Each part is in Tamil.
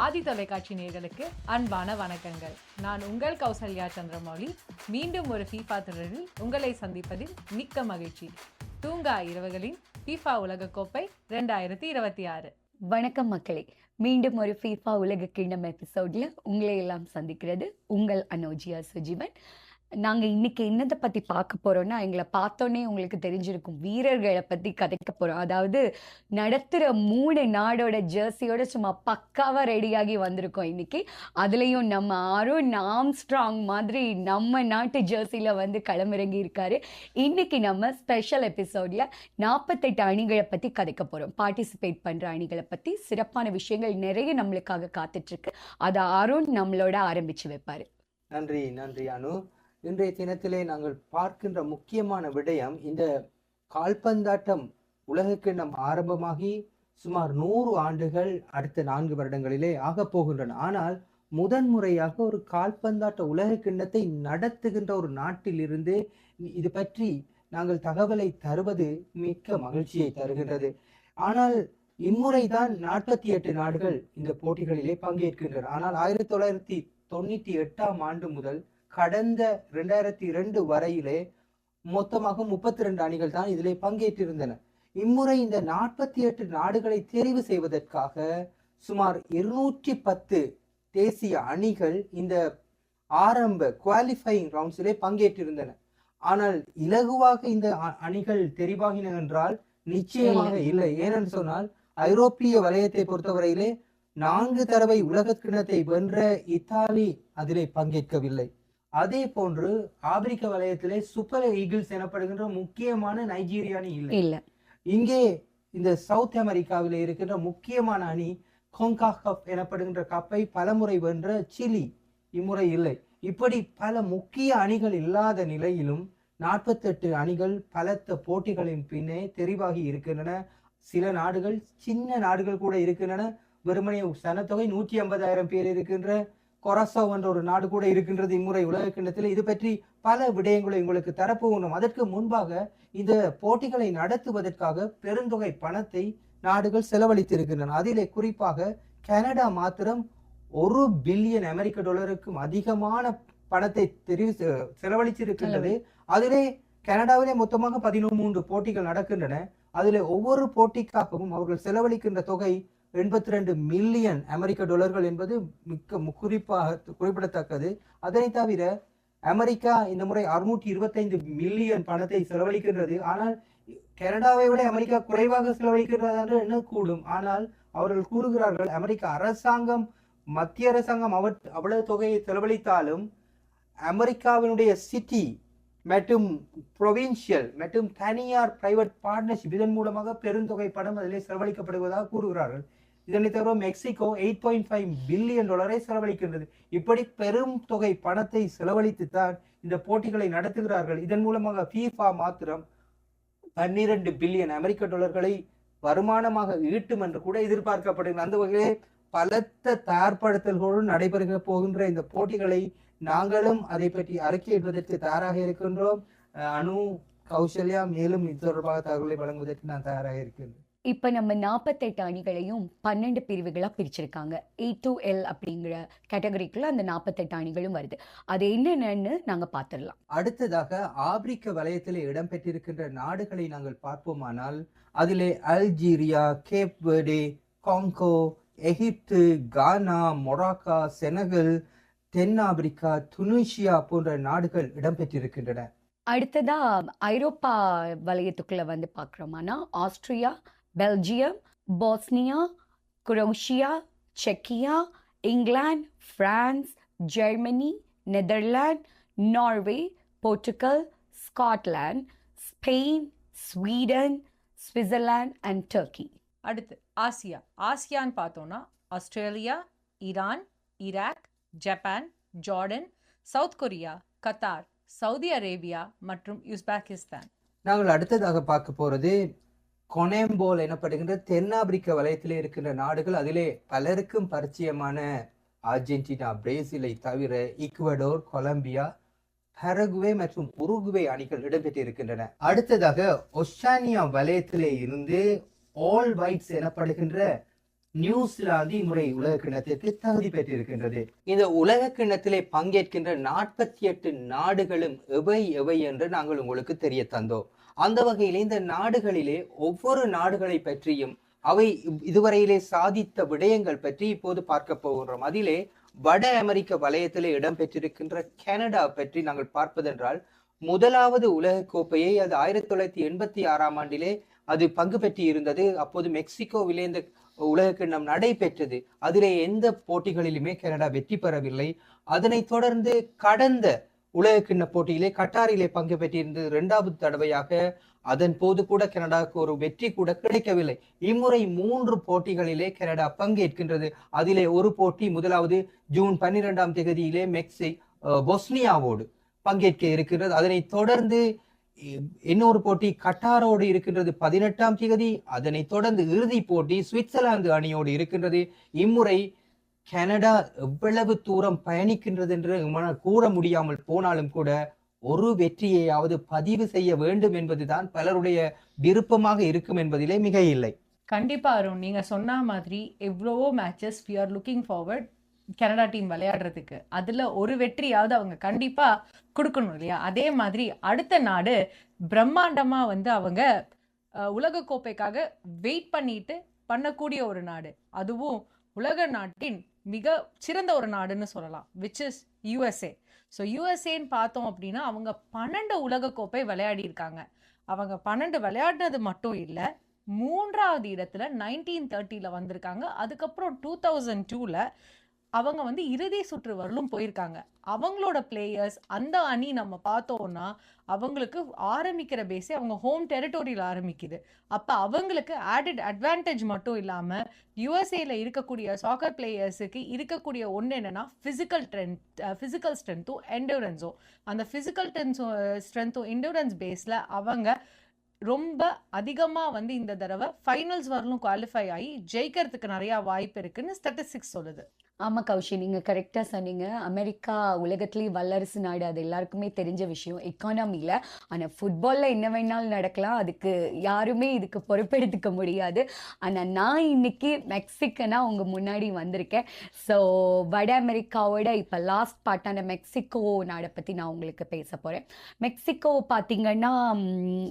ஆதி தொலைக்காட்சி நேயர்களுக்கு அன்பான வணக்கங்கள். நான் உங்கள் கௌசல்யா சந்திரமௌலி. மீண்டும் ஒரு ஃபீஃபா தொடரில் உங்களை சந்திப்பதில் மிக்க மகிழ்ச்சி. தூங்கா இரவுகளின் ஃபீஃபா உலகக்கோப்பை 2026. வணக்கம் மக்களே, மீண்டும் ஒரு ஃபீஃபா உலக கிண்ணம் எபிசோட்ல உங்களை எல்லாம் சந்திக்கிறது உங்கள் அனோஜியா சுஜீவன். நாங்கள் இன்னைக்கு என்னத்தை பற்றி பார்க்க போகிறோன்னா, எங்களை பார்த்தோன்னே உங்களுக்கு தெரிஞ்சிருக்கும், வீரர்களை பற்றி கதைக்க போகிறோம். அதாவது நடத்துகிற 3 நாடோட ஜெர்சியோட சும்மா பக்காவாக ரெடியாகி வந்திருக்கோம் இன்னைக்கு. அதுலேயும் நம்ம அருண் ஆம்ஸ்ட்ராங் மாதிரி நம்ம நாட்டு ஜெர்சியில் வந்து களமிறங்கி இருக்காரு. இன்னைக்கு நம்ம ஸ்பெஷல் எபிசோடில் 48 அணிகளை பற்றி கதைக்க போகிறோம். பார்ட்டிசிபேட் பண்ணுற அணிகளை பற்றி சிறப்பான விஷயங்கள் நிறைய நம்மளுக்காக காத்துட்ருக்கு. அதை அருண் நம்மளோட ஆரம்பித்து வைப்பார். நன்றி அனு. இன்றைய தினத்திலே நாங்கள் பார்க்கின்ற முக்கியமான விடயம், இந்த கால்பந்தாட்டம் உலகக்கிண்ணம் ஆரம்பமாகி சுமார் 100 ஆண்டுகள் அடுத்த 4 வருடங்களிலே ஆகப் போகின்றன. ஆனால் முதன்முறையாக ஒரு கால்பந்தாட்ட உலகக்கிண்ணத்தை நடத்துகின்ற ஒரு நாட்டிலிருந்து இது பற்றி நாங்கள் தகவலை தருவது மிக்க மகிழ்ச்சியை தருகின்றது. ஆனால் இம்முறைதான் 48 நாடுகள் இந்த போட்டிகளிலே பங்கேற்கின்றன. ஆனால் 1998ஆம் ஆண்டு முதல் கடந்த 2002 வரையிலே மொத்தமாக 32 அணிகள் தான் இதிலே பங்கேற்றிருந்தன. இம்முறை இந்த 48 நாடுகளை தெரிவு செய்வதற்காக சுமார் 210 தேசிய அணிகள் இந்த ஆரம்ப குவாலிஃபைங் ரவுண்ட்ஸிலே பங்கேற்றிருந்தன. ஆனால் இலகுவாக இந்த அணிகள் தெரிவாகின என்றால் நிச்சயமாக இல்லை. ஏனென்று சொன்னால், ஐரோப்பிய வலயத்தை பொறுத்தவரையிலே 4 தடவை உலக கிண்ணத்தை வென்ற இத்தாலி அதிலே பங்கேற்கவில்லை. அதே போன்று ஆப்பிரிக்க வலயத்திலே சூப்பர் ஈகிள்ஸ் எனப்படுகின்ற முக்கியமான நைஜீரியா அணி இல்லை. இங்கே இந்த சவுத் அமெரிக்காவிலே இருக்கின்ற முக்கியமான அணி CONCACAF எனப்படுகின்ற கப்பை பலமுறை வென்ற சிலி இம்முறை இல்லை. இப்படி பல முக்கிய அணிகள் இல்லாத நிலையிலும் 48 அணிகள் பலத்த போட்டிகளின் பின்னே தெரிவாகி இருக்கின்றன. சில நாடுகள், சின்ன நாடுகள் கூட இருக்கின்றன. வெறுமனே சனத்தொகை 150,000 பேர் இருக்கின்ற கொரசோ என்ற ஒரு நாடு கூட இருக்கின்றது இம்முறை உலக கிண்ணத்தில். இது பற்றி பல விடயங்களை உங்களுக்கு தரப்போகிறோம். அதற்கு முன்பாக இந்த போட்டிகளை நடத்துவதற்காக பெருந்தொகை பணத்தை நாடுகள் செலவழித்திருக்கின்றன. அதிலே குறிப்பாக கனடா மாத்திரம் $1 பில்லியன் அதிகமான பணத்தை செலவழிச்சிருக்கின்றது. அதிலே கனடாவிலே மொத்தமாக 13 போட்டிகள் நடக்கின்றன. அதிலே ஒவ்வொரு போட்டிக்காகவும் அவர்கள் செலவழிக்கின்ற தொகை $82 மில்லியன் என்பது மிக்க குறிப்பிடத்தக்கது. அதனை தவிர அமெரிக்கா இந்த முறை 625 மில்லியன் பணத்தை செலவழிக்கின்றது. ஆனால் கனடாவை விட அமெரிக்கா குறைவாக செலவழிக்கிறது என்று எண்ணக்கூடும். ஆனால் அவர்கள் கூறுகிறார்கள், அமெரிக்க அரசாங்கம், மத்திய அரசாங்கம் அவ்வளவு தொகையை செலவழித்தாலும் அமெரிக்காவினுடைய சிட்டி மற்றும் ப்ரொவின்சியல் மற்றும் தனியார் பிரைவேட் பார்ட்னர்ஷிப், இதன் மூலமாக பெருந்தொகை பணம் அதிலே செலவழிக்கப்படுவதாக கூறுகிறார்கள். இதனை தவிர மெக்சிகோ $8.5 பில்லியன் செலவழிக்கின்றது. இப்படி பெரும் தொகை பணத்தை செலவழித்துத்தான் இந்த போட்டிகளை நடத்துகிறார்கள். இதன் மூலமாக FIFA மாத்திரம் $12 பில்லியன் வருமானமாக ஈட்டும் என்று கூட எதிர்பார்க்கப்படுகிறது. அந்த வகையிலே பலத்த தயார்படுத்தல்களோடு நடைபெற போகின்ற இந்த போட்டிகளை நாங்களும் அதை பற்றி அறிக்கையிடுவதற்கு தயாராக இருக்கின்றோம். அனு, கௌசல்யா, மேலும் இது தொடர்பாக தகவலை வழங்குவதற்கு நான் தயாராக இருக்கின்றேன். இப்போ நம்ம 48 அணிகளையும் 12 பிரிவுகளாக பிரிச்சிருக்காங்க. A to L அப்படிங்கிற கேட்டகரிக்குள்ள அந்த 48 அணிகளும் வருது. அது என்னென்னு நாங்கள் பார்த்துடலாம். அடுத்ததாக ஆப்பிரிக்க வலயத்தில் இடம்பெற்றிருக்கின்ற நாடுகளை நாங்கள் பார்ப்போமானால், அதிலே Algeria, Cape Verde, Congo, Egypt, Ghana, Morocco, Senegal, தென்னாப்பிரிக்கா, துனிசியா போன்ற நாடுகள் இடம்பெற்றிருக்கின்றன. அடுத்ததா ஐரோப்பா வலயத்துக்குள்ள வந்து பார்க்குறோமானா, ஆஸ்திரியா, பெல்ஜியம், போஸ்னியா, குரோஷியா, செக்கியா, England, France, Germany, Netherlands, Norway, Portugal, Scotland, Spain, Sweden, Switzerland and Turkey. அடுத்து ஆசியான்னு பார்த்தோம்னா, Australia, Iran, Iraq, Japan, Jordan, South Korea, Qatar, Saudi Arabia மற்றும் உஸ்பெகிஸ்தான். நாங்கள் அடுத்ததாக பார்க்க போறது கொனெம்போல் எனப்படுகின்ற தென்னாப்பிரிக்க வலயத்திலே இருக்கின்ற நாடுகள். அதிலே பலருக்கும் பரிச்சயமான அர்ஜென்டினா, பிரேசிலை தவிர ஈக்குவடோர், கொலம்பியா, பரகுவே மற்றும் உருகுவே அணிகள் இடம்பெற்றிருக்கின்றன. அடுத்ததாக ஒஷானியா வலயத்திலே இருந்து ஆல் ஒயிட்ஸ் எனப்படுகின்ற நியூசிலாந்து இம்முறை உலக கிண்ணத்திற்கு தகுதி பெற்றிருக்கின்றது. இந்த உலக கிண்ணத்திலே பங்கேற்கின்ற 48 நாடுகளும் எவை எவை என்று நாங்கள் உங்களுக்கு தெரிய தந்தோம். அந்த வகையில் இந்த நாடுகளிலே ஒவ்வொரு நாடுகளை பற்றியும் அவை இதுவரையிலே சாதித்த விடயங்கள் பற்றி இப்போது பார்க்க போகின்றோம். அதிலே வட அமெரிக்க வலயத்திலே இடம்பெற்றிருக்கின்ற கனடா பற்றி நாங்கள் பார்ப்பதென்றால், முதலாவது உலக கோப்பையை அது 1986 ஆண்டிலே அது பங்கு பெற்று இருந்தது. அப்போது மெக்சிகோவிலே இந்த உலக கிண்ணம் நடைபெற்றது. அதிலே எந்த போட்டிகளிலுமே கனடா வெற்றி பெறவில்லை. அதனைத் தொடர்ந்து கடந்த உலக கிண்ண போட்டியிலே கட்டாரிலே பங்கு பெற்றிருந்தது 2வது தடவையாக. அதன் போது கூட கனடாவுக்கு ஒரு வெற்றி கூட கிடைக்கவில்லை. இம்முறை 3 போட்டிகளிலே கனடா பங்கேற்கின்றது. அதிலே ஒரு போட்டி முதலாவது ஜூன் 12ஆம் தேதியிலே பொஸ்னியாவோடு பங்கேற்க இருக்கின்றது. அதனைத் தொடர்ந்து இன்னொரு போட்டி கட்டாரோடு இருக்கின்றது 18ஆம் தேதி. அதனைத் தொடர்ந்து இறுதி போட்டி சுவிட்சர்லாந்து அணியோடு இருக்கின்றது. இம்முறை கனடா எவ்வளவு தூரம் பயணிக்கின்றது என்று கூற முடியாமல் போனாலும் கூட ஒரு வெற்றியையாவது பதிவு செய்ய வேண்டும் என்பதுதான் பலருடைய விருப்பமாக இருக்கும் என்பதிலே மிக இல்லை. கண்டிப்பா அருண், நீங்க சொன்ன மாதிரி எவ்வளவோ matches we are looking forward Canada team விளையாடுறதுக்கு. அதுல ஒரு வெற்றியாவது அவங்க கண்டிப்பா கொடுக்கணும் இல்லையா? அதே மாதிரி அடுத்த நாடு பிரம்மாண்டமா வந்து அவங்க உலக கோப்பைக்காக வெயிட் பண்ணிட்டு பண்ணக்கூடிய ஒரு நாடு, அதுவும் உலக நாட்டின் மிக சிறந்த ஒரு நாடுன்னு சொல்லலாம், விச் இஸ் யூஎஸ்ஏ. ஸோ யூஎஸ்ஏன்னு பார்த்தோம் அப்படின்னா அவங்க 12 உலக கோப்பை விளையாடி இருக்காங்க. அவங்க 12 விளையாடினது மட்டும் இல்லை, 3வது இடத்துல 1930 வந்திருக்காங்க. அதுக்கப்புறம் 2002 அவங்க வந்து இறுதி சுற்று வரலும் போயிருக்காங்க. அவங்களோட பிளேயர்ஸ் அந்த அணி நம்ம பார்த்தோம்னா அவங்களுக்கு ஆரம்பிக்கிற பேஸே அவங்க ஹோம் டெரிட்டோரியில் ஆரம்பிக்குது. அப்போ அவங்களுக்கு ஆடட் அட்வான்டேஜ் மட்டும் இல்லாமல் யூஎஸ்ஏல இருக்கக்கூடிய சாக்கர் பிளேயர்ஸுக்கு இருக்கக்கூடிய ஒன்று என்னன்னா ஃபிசிக்கல் ஸ்ட்ரென்த்தும் என்டூரன்ஸும். அந்த ஃபிசிக்கல் ஸ்ட்ரென்த்தும் என்டூரன்ஸ் பேஸில் அவங்க ரொம்ப அதிகமாக வந்து இந்த தடவை ஃபைனல்ஸ் வரலும் குவாலிஃபை ஆகி ஜெயிக்கிறதுக்கு நிறையா வாய்ப்பு இருக்குன்னு ஸ்டாட்டிஸ்டிக்ஸ் சொல்லுது. ஆமாம் கௌஷி, நீங்கள் கரெக்டாக சொன்னீங்க. அமெரிக்கா உலகத்துலேயே வல்லரசு நாடு, அது எல்லாருக்குமே தெரிஞ்ச விஷயம் எக்கானமியில். ஆனால் ஃபுட்பாலில் என்ன வேணாலும் நடக்கலாம், அதுக்கு யாருமே இதுக்கு பொறுப்பெடுத்துக்க முடியாது. ஆனால் நான் இன்னைக்கு மெக்சிகனா உங்கள் முன்னாடி வந்திருக்கேன். ஸோ வட அமெரிக்காவோட இப்போ லாஸ்ட் பார்ட்டான மெக்சிகோ நாடை பற்றி நான் உங்களுக்கு பேச போகிறேன். மெக்சிகோ பார்த்தீங்கன்னா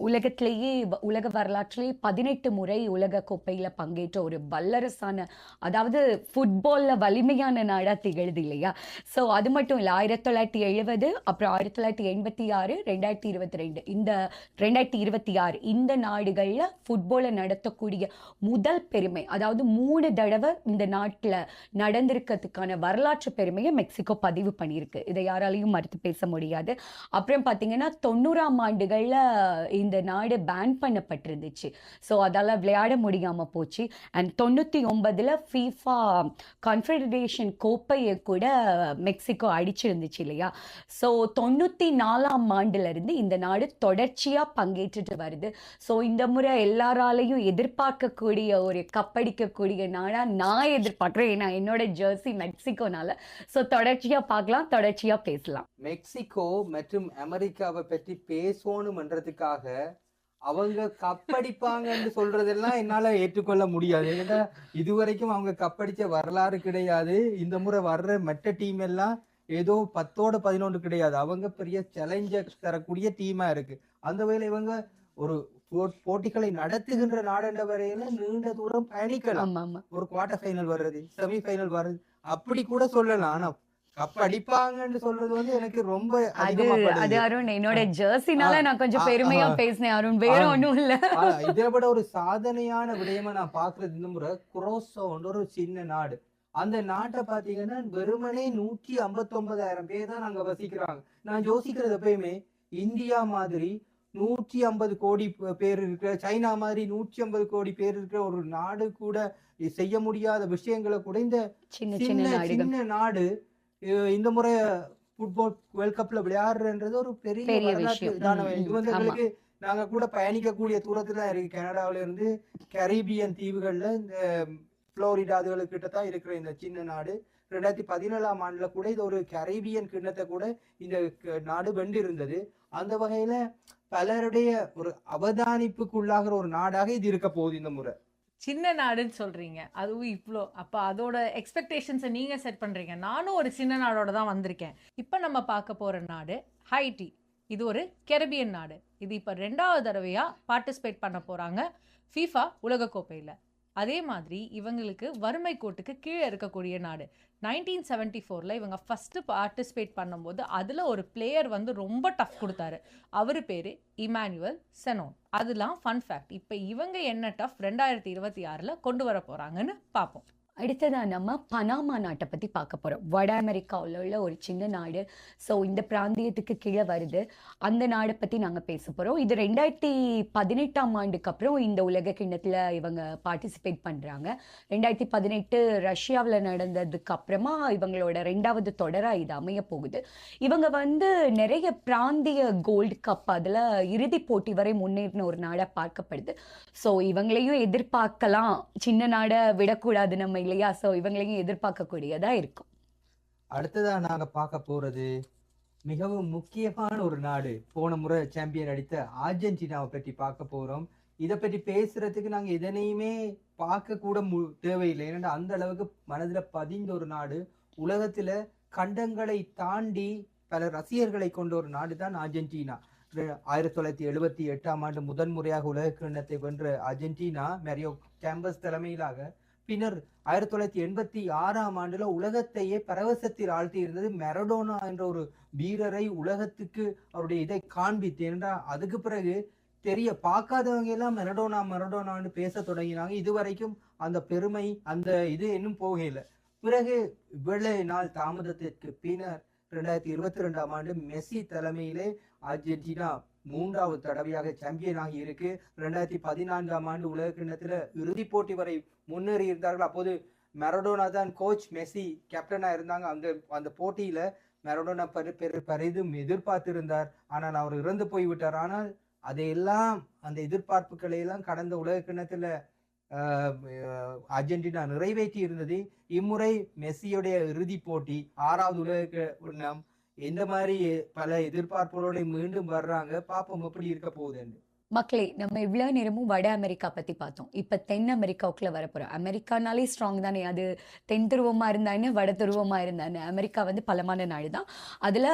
உலகத்திலேயே உலக வரலாற்றிலேயே 18 முறை உலக கோப்பையில் பங்கேற்ற ஒரு வல்லரசான, அதாவது ஃபுட்பாலில் வலிமை நாடா திகழ்து இல்லையா? ஸோ அது மட்டும் இல்லை, 1970, அப்புறம் 1986, 2022 இந்த 2026 இந்த நாடுகளில் ஃபுட்பாலை நடத்தக்கூடிய முதல் பெருமை, அதாவது 3 தடவை இந்த நாட்டில் நடந்திருக்கிறதுக்கான வரலாற்று பெருமையை மெக்சிகோ பதிவு பண்ணியிருக்கு. இதை யாராலையும் மறுத்து பேச முடியாது. அப்புறம் பார்த்தீங்கன்னா 90ஆம் ஆண்டுகளில் இந்த நாடு பேன் பண்ணப்பட்டிருந்துச்சு. ஸோ அதால் விளையாட முடியாமல் போச்சு. அண்ட் 99 ஃபீஃபா கான்ஃபெடரேஷன் கோப்பையை கூட மெக்சிகோ அடிச்சிருந்துச்சு இல்லையா? ஸோ 94ஆம் ஆண்டுலேருந்து இந்த நாடு தொடர்ச்சியாக பங்கேற்றுட்டு வருது. ஸோ இந்த முறை எல்லாராலையும் எதிர்பார்க்கக்கூடிய ஒரு கப்படிக்கக்கூடிய நாடாக நான் எதிர்பார்க்குறேன். ஏன்னா என்னோட ஜெர்சி மெக்சிகோனால. ஸோ தொடர்ச்சியாக பார்க்கலாம், தொடர்ச்சியாக பேசலாம். மெக்சிகோ மற்றும் அமெரிக்காவை பற்றி பேசணும்ன்றதுக்காக அவங்க கப்படிப்பாங்கன்னு சொல்றதெல்லாம் என்னால ஏற்றுக்கொள்ள முடியாது. ஏன்னா இதுவரைக்கும் அவங்க கப்படிச்ச வரலாறு கிடையாது. இந்த முறை வர்ற மற்ற டீம் எல்லாம் ஏதோ 10ஓட 11 கிடையாது. அவங்க பெரிய சேலஞ்சர் தரக்கூடிய டீமா இருக்கு. அந்த வகையில இவங்க ஒரு போட்டிகளை நடத்துகின்ற நாடுன்ற வரையில நீண்ட தூரம் பயணிக்கலாம். ஒரு குவார்டர் ஃபைனல் வர்றது, செமி ஃபைனல் வர்றது, அப்படி கூட சொல்லலாம். ஆனா கப் அடிப்பாங்கன்னு சொல்றது வந்து எனக்கு ரொம்ப அது அருண் என்னோட ஜெர்சினால நான் கொஞ்சம் பெருமையா பேசினேன் அருண், வேற ஒண்ணும் இல்ல. இதை விட ஒரு சாதனையான விடயமா நான் பாக்குறது இந்த முறை குரோசோன்ற ஒரு சின்ன நாடு. அந்த நாட்டை பாத்தீங்கன்னா வெறுமனே 159,000 பேர் தான் அங்க வசிக்கிறாங்க. நான் யோசிக்கிறது எப்பயுமே இந்தியா மாதிரி 150 கோடி பேர் இருக்கிற, சைனா மாதிரி 150 கோடி பேர் இருக்கிற ஒரு நாடு கூட செய்ய முடியாத விஷயங்களை கூட இந்த சின்ன நாடு இந்த முறை ஃபுட்பால் வேர்ல்ட் கப்ல விளையாடுறன்றது ஒரு பெரிய விஷயம். இது வந்து எங்களுக்கு நாங்க கூட பயணிக்கக்கூடிய தூரத்துல இருக்கு. கனடாவில இருந்து கரீபியன் தீவுகள்ல இந்த புளோரிடா அதுகளுக்கிட்ட தான் இருக்கிற இந்த சின்ன நாடு 2017ஆம் ஆண்டுல கூட இது ஒரு கரீபியன் கிண்ணத்தை கூட இந்த நாடு வென்றிருந்தது. அந்த வகையில பலருடைய ஒரு அவதானிப்புக்குள்ளாகிற ஒரு நாடாக இது இருக்க போகுது இந்த முறை. சின்ன நாடுன்னு சொல்றீங்க, அதுவும் இவ்வளோ. அப்போ அதோட எக்ஸ்பெக்டேஷன்ஸை நீங்க செட் பண்றீங்க. நானும் ஒரு சின்ன நாடோட தான் வந்திருக்கேன். இப்போ நம்ம பார்க்க போற நாடு ஹைட்டி. இது ஒரு கெரபியன் நாடு. இது இப்போ 2வது தடவையா பார்ட்டிசிபேட் பண்ண போறாங்க ஃபீஃபா உலகக்கோப்பையில். அதே மாதிரி இவங்களுக்கு வறுமை கோட்டுக்கு கீழே இருக்கக்கூடிய நாடு. 1974 இவங்க ஃபர்ஸ்ட் பார்ட்டிசிபேட் பண்ணும்போது அதில் ஒரு பிளேயர் வந்து ரொம்ப டஃப் கொடுத்தாரு. அவர் பேர் இமானுவல் செனோன். அதெல்லாம் ஃபன் ஃபேக்ட். இப்போ இவங்க என்ன டஃப் 2026 கொண்டு வர போறாங்கன்னு பார்ப்போம். அடுத்ததா நம்ம பனாமா நாட்டை பற்றி பார்க்க போகிறோம். வட அமெரிக்காவில் உள்ள ஒரு சின்ன நாடு. ஸோ இந்த பிராந்தியத்துக்கு கீழே வருது. அந்த நாடை பற்றி நாங்கள் பேச போகிறோம். இது 2018 அப்புறம் இந்த உலக கிண்ணத்தில் இவங்க பார்ட்டிசிபேட் பண்ணுறாங்க. 2018 ரஷ்யாவில் நடந்ததுக்கு அப்புறமா இவங்களோட 2வது தொடராக இது அமைய போகுது. இவங்க வந்து நிறைய பிராந்திய கோல்டு கப் அதில் இறுதி போட்டி வரை முன்னேறின ஒரு நாடாக பார்க்கப்படுது. ஸோ இவங்களையும் எதிர்பார்க்கலாம். சின்ன நாடை விடக்கூடாது நம்ம இல்லையா? ஸோ இவங்களையும் எதிர்பார்க்கக்கூடியதா இருக்கும். அடுத்ததா நாங்க பார்க்க போறது மிகவும் முக்கியமான ஒரு நாடு. போன முறை சாம்பியன் அடித்த அர்ஜென்டினாவை பற்றி பார்க்க போறோம். இதை பற்றி பேசுறதுக்கு நாங்க எதனையுமே பார்க்க கூட தேவையில்லை. ஏன்னா அந்த அளவுக்கு மனதுல பதிந்த ஒரு நாடு. உலகத்துல கண்டங்களை தாண்டி பல ரசிகர்களை கொண்ட ஒரு நாடு தான் அர்ஜென்டினா. 1978 முதன்முறையாக உலக கிண்ணத்தை வென்ற அர்ஜென்டினா மேரியோ கேம்பஸ் தலைமையிலாக பின்னர் 1986 உலகத்தையே பரவசத்தில் ஆழ்த்தி இருந்தது. மெரடோனா என்ற ஒரு வீரரை உலகத்துக்கு அவருடைய இதை காண்பித்து. ஏன்னா அதுக்கு பிறகு பார்க்காதவங்க எல்லாம் மெரடோனான்னு பேச தொடங்கினாங்க. இதுவரைக்கும் அந்த பெருமை அந்த இது இன்னும் போகல. பிறகு இவ்வளவு நாள் தாமதத்திற்கு பின்னர் 2022 மெஸ்ஸி தலைமையிலே அர்ஜென்டினா 3வது தடவையாக சாம்பியன் ஆகி இருக்கு. 2014 உலக கிண்ணத்துல இறுதி போட்டி வரை முன்னேறி இருந்தார்கள். அப்போது மெரடோனா தான் கோச், மெஸ்ஸி கேப்டனா இருந்தாங்க. அந்த போட்டியில மெரடோனா பெரிதும் எதிர்பார்த்திருந்தார். ஆனால் அவர் இறந்து போய்விட்டார். ஆனால் அதையெல்லாம் அந்த எதிர்பார்ப்புகளை எல்லாம் கடந்த உலக கிண்ணத்துல அர்ஜென்டினா நிறைவேற்றி இருந்தது. இம்முறை மெஸ்ஸியுடைய இறுதி போட்டி 6வது உலக கிண்ணம் எந்த மாதிரி பல எதிர்பார்ப்புகளோட மீண்டும் வர்றாங்க. பாப்போம் எப்படி இருக்க போகுதுன்னு. மக்களே, நம்ம இவ்வளோ நேரமும் வட அமெரிக்கா பற்றி பார்த்தோம். இப்போ தென் அமெரிக்காவுக்குள்ள வரப்போகிறோம். அமெரிக்கானாலே ஸ்ட்ராங் தானே. அது தென் துருவமாக இருந்தானே வட துருவமாக இருந்தானே. அமெரிக்கா வந்து பலமான நாடு தான். அதில்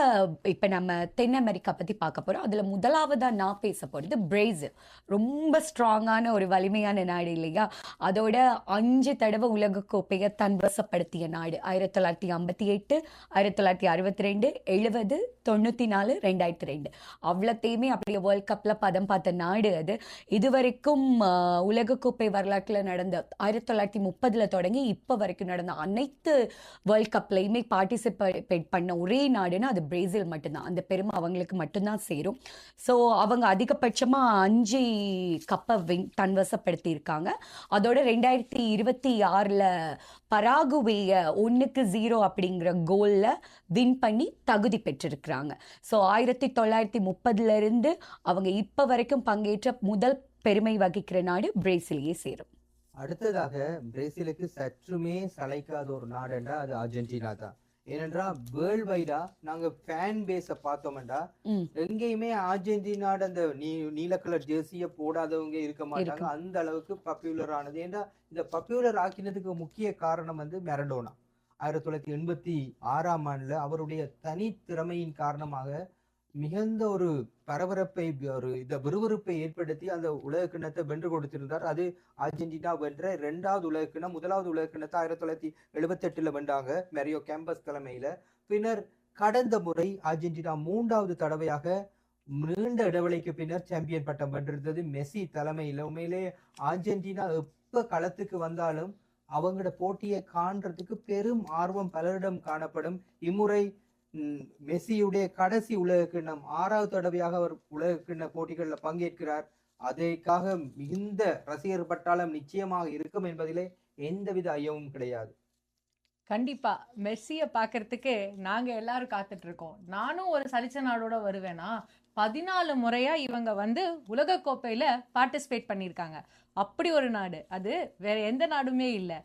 இப்போ நம்ம தென் அமெரிக்கா பற்றி பார்க்க போகிறோம். அதில் முதலாவதாக நான் பேச போகிறது பிரேசில். ரொம்ப ஸ்ட்ராங்கான ஒரு வலிமையான நாடு இல்லையா? அதோட 5 தடவை உலகக்கோப்பையை தன்வசப்படுத்திய நாடு. 1958, 1962, 70, 94, 2002 அவ்வளோத்தையுமே அப்படியே வேர்ல்ட் கப்பில் பதம் பார்த்த நாடு அது. இதுவரைக்கும் உலகக்கோப்பை வரலாற்றில் நடந்த 1930 தொடங்கி இப்போ வரைக்கும் நடந்த அனைத்து வேர்ல்ட் கப்லையுமே பார்ட்டிசிபேட் பண்ண ஒரே நாடுன்னா அது பிரேசில் மட்டும்தான். அந்த பெருமை அவங்களுக்கு மட்டும்தான் சேரும். ஸோ அவங்க அதிகபட்சமாக 5 கப்பை தன்வசப்படுத்தி இருக்காங்க. அதோட 2026 பராகுவேயை 1-0 அப்படிங்கிற கோல்ல வின் பண்ணி தகுதி பெற்றிருக்கிறாங்க. ஸோ 1930 அவங்க இப்போ வரைக்கும் பங்கேற்ற முதல் பெருமை வகிக்கிற நாடு பிரேசிலையே சேரும். அடுத்ததாக பிரேசிலுக்கு சற்றுமே சளைக்காத ஒரு நாடுண்டா அது அர்ஜென்டினா தான். ஏனென்றா வேர்ல்ட் வைடா நாங்க ஃபேன் பேஸ பார்த்தோம்டா எங்கேயுமே அர்ஜென்டினாட அந்த நீல கலர் ஜெர்சிய போடாதவங்க இருக்க மாட்டாங்க. அந்த அளவுக்கு பாப்புலர் ஆனது. ஏன்னா இந்த பாப்புலர் ஆக்கினதுக்கு முக்கிய காரணம் வந்து மெரடோனா. 1986 அவருடைய தனி திறமையின் காரணமாக மிகுந்த ஒரு பரபரப்பை விறுவிறுப்பை ஏற்படுத்தி அந்த உலக கிண்ணத்தை வென்று கொடுத்திருந்தார். அது அர்ஜென்டினா வென்ற 2வது உலக கிண்ணம். 1வது உலக கிண்ணத்தை 1978 வென்றாங்க மேரியோ கேம்பஸ் தலைமையில. பின்னர் கடந்த முறை அர்ஜென்டினா 3வது தடவையாக நீண்ட இடைவெளிக்கு பின்னர் சாம்பியன் பட்டம் வென்றிருந்தது மெஸ்ஸி தலைமையில. உண்மையிலே அர்ஜென்டினா எப்ப களத்துக்கு வந்தாலும் அவங்களோட போட்டியை காண்றதுக்கு பெரும் ஆர்வம் பலரிடம் காணப்படும். இம்முறை மெஸ்ஸியுடைய கடைசி உலக கிண்ணம் 6வது தடவையாக அவர் உலக கிண்ண போட்டிகளில் பங்கேற்கிறார். அதற்காக மிகுந்த ரசிகர் பட்டாளம் நிச்சயமாக இருக்கும் என்பதிலே எந்தவித ஐயமும் கிடையாது. கண்டிப்பா மெஸ்ஸியை பார்க்கறதுக்கு நாங்க எல்லாரும் காத்துட்டு இருக்கோம். நானும் ஒரு சலிச்ச நாடோட வருவேனா. 14 முறையா இவங்க வந்து உலக கோப்பையில பார்ட்டிசிபேட் பண்ணியிருக்காங்க. அப்படி ஒரு நாடு அது வேற எந்த நாடுமே இல்லை,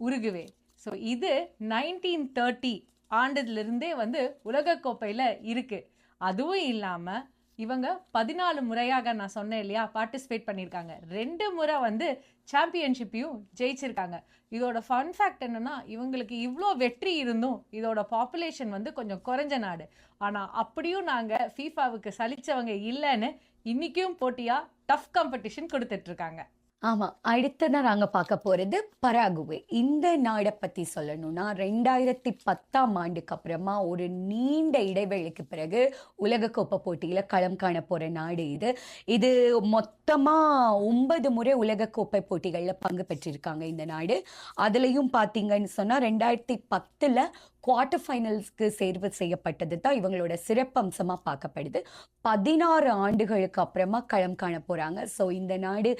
உருகுவே. ஸோ இது 1930 ஆண்டுலேருந்தே வந்து உலக கோப்பையில இருக்கு. அதுவும் இல்லாம இவங்க 14 முறையாக நான் சொன்னேன் இல்லையா பார்ட்டிசிபேட் பண்ணியிருக்காங்க. 2 முறை வந்து சாம்பியன்ஷிப்பையும் ஜெயிச்சிருக்காங்க. இதோட ஃபன் ஃபேக்ட் என்னன்னா, இவங்களுக்கு இவ்வளோ வெற்றி இருந்தும் இதோட பாப்புலேஷன் வந்து கொஞ்சம் குறைஞ்ச நாடு. ஆனால் அப்படியும் நாங்கள் ஃபீஃபாவுக்கு சலிச்சவங்க இல்லைன்னு இன்னைக்கும் போட்டியா டஃப் காம்படிஷன் கொடுத்துட்டு இருக்காங்க. ஆமா, அடுத்ததான் நாங்க பார்க்க போறது பராகுவே. இந்த நாடை பத்தி சொல்லணும்னா 2010ஆம் ஆண்டுக்கு அப்புறமா ஒரு நீண்ட இடைவெளிக்கு பிறகு உலகக்கோப்பை போட்டியில களம் காண போற நாடு இது. இது மொத்தமா 9 முறை உலகக்கோப்பை போட்டிகள்ல பங்கு பெற்றிருக்காங்க இந்த நாடு. அதுலயும் பாத்தீங்கன்னு சொன்னா 2010ல் குவார்டர் ஃபைனல்ஸ்க்கு தேர்வு செய்யப்பட்டது தான் இவங்களோட சிறப்பம்சமா பார்க்கப்படுது. 16 ஆண்டுகளுக்கு அப்புறமா களம் காண போறாங்க. ஸோ இந்த நாடு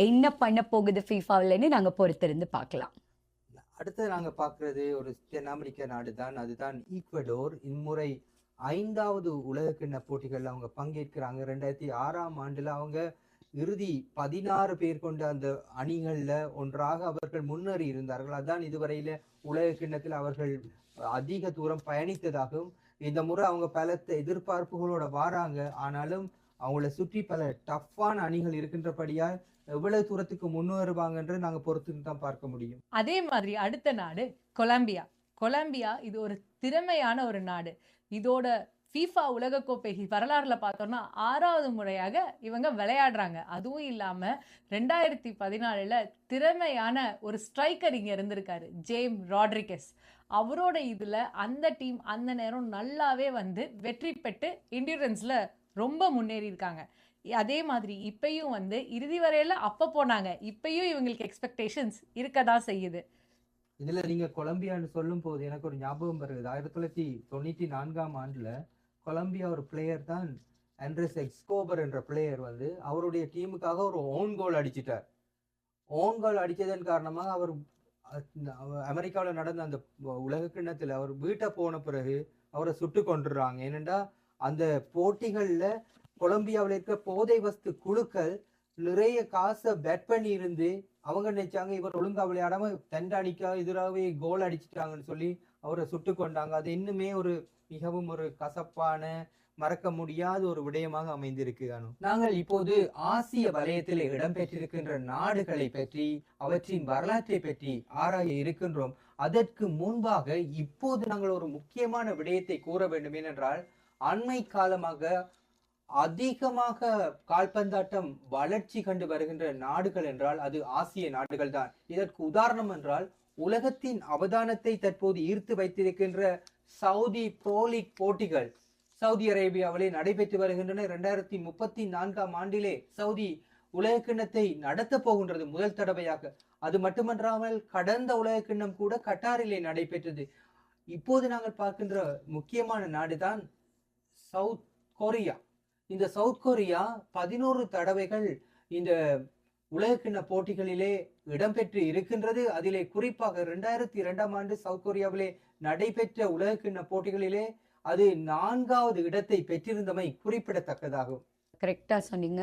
என்ன பண்ண போகுது ஃபீஃபாவில்னு நாங்க பொறுத்திருந்து பார்க்கலாம். அடுத்து நாங்க பார்க்கறது ஒரு தென் அமெரிக்க நாடு தான், அதுதான் ஈக்வடோர். இம்முறை 5வது உலகக்கிண்ண போட்டிகள்ல அவங்க பங்கேற்கிறாங்க. 2006ஆம் ஆண்டுல அவங்க இறுதி 16 பேர் கொண்ட அந்த அணிகள்ல ஒன்றாக அவர்கள் முன்னேறி இருந்தார்கள். அதான் இதுவரையில உலக கிண்ணத்தில் அவர்கள் அதிக தூரம் பயணித்ததாகவும், இந்த முறை அவங்க பல எதிர்பார்ப்புகளோட வாராங்க. ஆனாலும் அவங்கள சுற்றி பல டஃப்பான அணிகள் இருக்கின்றபடியா எவ்வளவு தூரத்துக்கு முன்னேறுவாங்கன்று நாங்க பொறுத்து தான் பார்க்க முடியும். அதே மாதிரி அடுத்த நாடு கொலம்பியா. கொலம்பியா இது ஒரு திறமையான ஒரு நாடு. இதோட ஃபீஃபா உலகக்கோப்பை வரலாறுல பார்த்தோம்னா 6வது முறையாக இவங்க விளையாடுறாங்க. அதுவும் இல்லாம 2014ல் திறமையான ஒரு ஸ்ட்ரைக்கர் இங்க இருந்திருக்காரு, ஜேம் ராட்ரிகஸ். அவரோட இதுல அந்த டீம் அந்த நேரம் நல்லாவே வந்து வெற்றி பெற்று என்டியூரன்ஸ்ல ரொம்ப முன்னேறி இருக்காங்க. அதே மாதிரி இப்பயும் வந்து இறுதி வரையில அப்ப போனாங்க. இப்பயும் இவங்களுக்கு எக்ஸ்பெக்டேஷன்ஸ் இருக்கதான் செய்யுது. இதுல நீங்க கொலம்பியான்னு சொல்லும் போது எனக்கு ஒரு ஞாபகம் வருது. 1994ஆம் ஆண்டுல கொலம்பியா ஒரு பிளேயர் தான் ஆண்ட்ரஸ் எக்ஸ்கோபர் என்ற பிளேயர் வந்து அவருடைய டீமுக்காக ஒரு ஓன் கோல் அடிச்சிட்டார். ஓன் கோல் அடிச்சதன் காரணமாக அவர் அமெரிக்காவில் நடந்த அந்த உலக கிண்ணத்தில் அவர் வீட்டை போன பிறகு அவரை சுட்டு கொண்டுடுறாங்க. ஏனென்றா அந்த போட்டிகள்ல கொலம்பியாவில் இருக்க போதை வஸ்து குழுக்கள் நிறைய காசை பெட் பண்ணி இருந்து அவங்க நினைச்சாங்க இவர் ஒழுங்கா விளையாடாம தண்டாடிக்கா எதிராகவே கோல் அடிச்சிட்டாங்கன்னு சொல்லி அவரை சுட்டு கொண்டாங்க. அது இன்னுமே ஒரு மிகவும் ஒரு கசப்பான மறக்க முடியாத ஒரு விடயமாக அமைந்திருக்கு. நாங்கள் இப்போது ஆசிய வலயத்தில் இடம்பெற்றிருக்கின்ற நாடுகளை பற்றி அவற்றின் வரலாற்றை பற்றி ஆராய இருக்கின்றோம். அதற்கு முன்பாக இப்போது நாங்கள் ஒரு முக்கியமான விடயத்தை கூற வேண்டும். ஏனென்றால் அண்மை காலமாக அதிகமாக கால்பந்தாட்டம் வளர்ச்சி கண்டு வருகின்ற நாடுகள் என்றால் அது ஆசிய நாடுகள் தான். இதற்கு உதாரணம் என்றால் உலகத்தின் அவதானத்தை தற்போது ஈர்த்து வைத்திருக்கின்ற சவுதி ப்ரோ லீக் போட்டிகள் சவுதி அரேபியாவிலே நடைபெற்று வருகின்றன. 2034ஆம் ஆண்டிலே சவுதி உலக கிண்ணத்தை நடத்த போகின்றது முதல் தடவையாக. அது மட்டுமன்றாமல் கடந்த உலக கிண்ணம் கூட கட்டாரிலே நடைபெற்றது. இப்போது நாங்கள் பார்க்கின்ற முக்கியமான நாடுதான் சவுத் கொரியா. இந்த சவுத் கொரியா 11 தடவைகள் இந்த உலகக்கிண்ண போட்டிகளிலே இடம்பெற்று இருக்கின்றது. அதிலே குறிப்பாக 2002ஆம் ஆண்டு சவுத் கொரியாவிலே நடைபெற்ற உலகக்கிண்ண போட்டிகளிலே அது 4வது இடத்தை பெற்றிருந்தமை குறிப்பிடத்தக்கதாகும். கரெக்டாக சொன்னீங்க.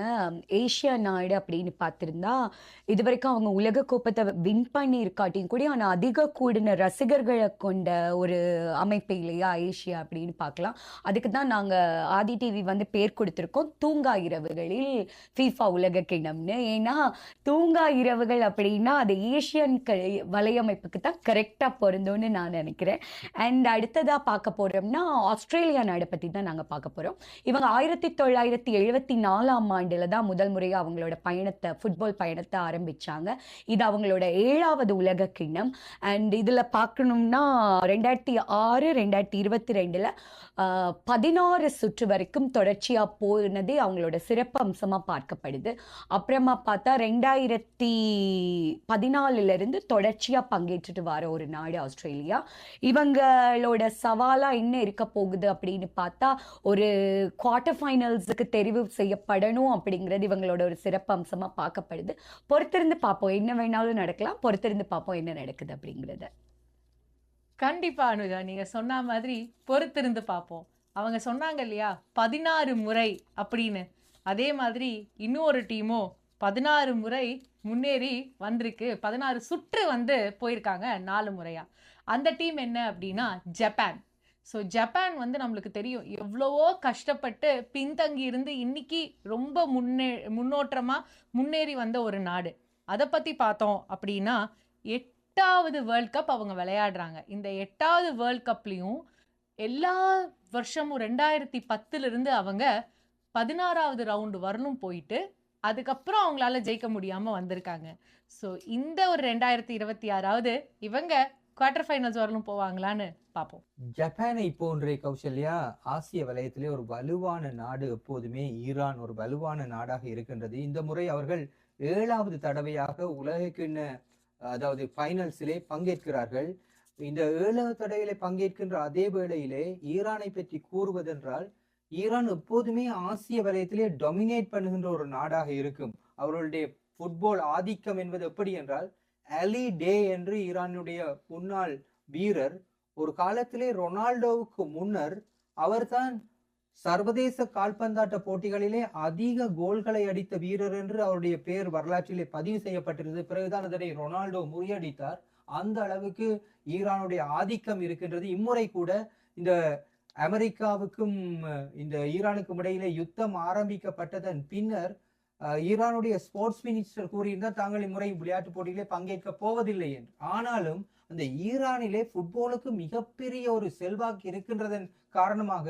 ஏஷியா நாடு அப்படின்னு பார்த்துருந்தா இது வரைக்கும் அவங்க உலகக்கோப்பத்தை வின் பண்ணி இருக்காட்டியும் கூட ஆனால் அதிக கூடின ரசிகர்களை கொண்ட ஒரு அமைப்பு இல்லையா ஏஷியா அப்படின்னு பார்க்கலாம். அதுக்கு தான் நாங்கள் ஆதி டிவி வந்து பேர் கொடுத்துருக்கோம் தூங்கா இரவுகளில் ஃபீஃபா உலக கிண்ணம்னு. ஏன்னா தூங்கா இரவுகள் அப்படின்னா அது ஏஷியன் வலையமைப்புக்கு தான் கரெக்டாக பொருந்தும்னு நான் நினைக்கிறேன். அண்ட் அடுத்ததாக பார்க்க போகிறோம்னா ஆஸ்திரேலியா நாடை பற்றி தான் நாங்கள் பார்க்க போகிறோம். இவங்க 1974ஆம் ஆண்டுல தான் முதல் முறையாக அவங்களோட பயணத்தை ஃபுட்பால் பயணத்தை ஆரம்பிச்சாங்க. இது அவங்களோட 7வது உலக கிண்ணம். அண்ட் இதில் பார்க்கணும்னா 2006 2022ல் 16 சுற்று வரைக்கும் தொடர்ச்சியாக போனதே அவங்களோட சிறப்பு அம்சமாக பார்க்கப்படுது. அப்புறமா பார்த்தா 2014 தொடர்ச்சியாக பங்கேற்றுட்டு வர ஒரு நாடு ஆஸ்திரேலியா. இவங்களோட சவாலாக என்ன இருக்க போகுது அப்படின்னு பார்த்தா ஒரு குவார்டர் ஃபைனல்ஸுக்கு தெரிவு செய்யப்படணும் அப்படிங்கிறது இவங்களோட ஒரு சிறப்பு அம்சமாக பார்க்கப்படுது. பொறுத்திருந்து பார்ப்போம், என்ன வேணாலும் நடக்கலாம். பொறுத்திருந்து பார்ப்போம் என்ன நடக்குது அப்படிங்கிறத. கண்டிப்பா அனுஜா, நீங்க சொன்ன மாதிரி பொறுத்திருந்து பார்ப்போம். அவங்க சொன்னாங்க இல்லையா 16 முறை அப்படின்னு, அதே மாதிரி இன்னொரு டீமும் 16 முறை முன்னேறி வந்திருக்கு. 16 சுற்று வந்து போயிருக்காங்க 4 முறையா. அந்த டீம் என்ன அப்படின்னா ஜப்பான். ஸோ ஜப்பான் வந்து நம்மளுக்கு தெரியும் எவ்வளவோ கஷ்டப்பட்டு பின்தங்கி இருந்து இன்னைக்கு ரொம்ப முன்னேறி வந்த ஒரு நாடு. அதை பற்றி பார்த்தோம் அப்படின்னா 8வது வேர்ல்ட் கப் அவங்க விளையாடுறாங்க. இந்த 8வது வேர்ல்ட் கப்லேயும் எல்லா வருஷமும் 2010 அவங்க 16வது ரவுண்டு வரலும் போயிட்டு அதுக்கப்புறம் அவங்களால ஜெயிக்க முடியாமல் வந்திருக்காங்க. ஸோ இந்த ஒரு 2026வது இவங்க குவார்டர் ஃபைனல்ஸ் வரலும் போவாங்களான்னு பார்ப்போம். ஜப்பானை போன்றே கௌசல்யா ஆசிய வலயத்திலே ஒரு வலுவான நாடு. எப்போதுமே ஈரான் ஒரு வலுவான நாடாக இருக்கின்றது. இந்த முறை அவர்கள் 7வது தடவையாக உலகக்கிண்ண அதாவது ஃபைனல்ஸிலே பங்கேற்கிறார்கள். இந்த 7வது தடவையிலே பங்கேற்கின்ற அதே வேளையிலே ஈரானை பற்றி கூறுவதென்றால் ஈரான் எப்போதுமே ஆசிய வலயத்திலே டொமினேட் பண்ணுகின்ற ஒரு நாடாக இருக்கும். அவர்களுடைய ஃபுட்பால் ஆதிக்கம் என்பது எப்படி என்றால், அலி டே என்று ஈரானுடைய முன்னாள் வீரர் ஒரு காலத்திலே ரொனால்டோவுக்கு முன்னர் அவர்தான் சர்வதேச கால்பந்தாட்ட போட்டிகளிலே அதிக கோல்களை அடித்த வீரர் என்று அவருடைய பெயர் வரலாற்றிலே பதிவு செய்யப்பட்டிருந்தது. பிறகுதான் அதனை ரொனால்டோ முறியடித்தார். அந்த அளவுக்கு ஈரானுடைய ஆதிக்கம் இருக்கின்றது. இம்முறை கூட இந்த அமெரிக்காவுக்கும் இந்த ஈரானுக்கும் இடையிலே யுத்தம் ஆரம்பிக்கப்பட்டதன் பின்னர் ஈரானுடைய ஸ்போர்ட்ஸ் மினிஸ்டர் கூறியிருந்தால் தாங்கள் இம்முறை விளையாட்டு போட்டியிலே பங்கேற்க போவதில்லை என்று. ஆனாலும் அந்த ஈரானிலே ஃபுட்பாலுக்கு மிகப்பெரிய ஒரு செல்வாக்கு இருக்கின்றதன் காரணமாக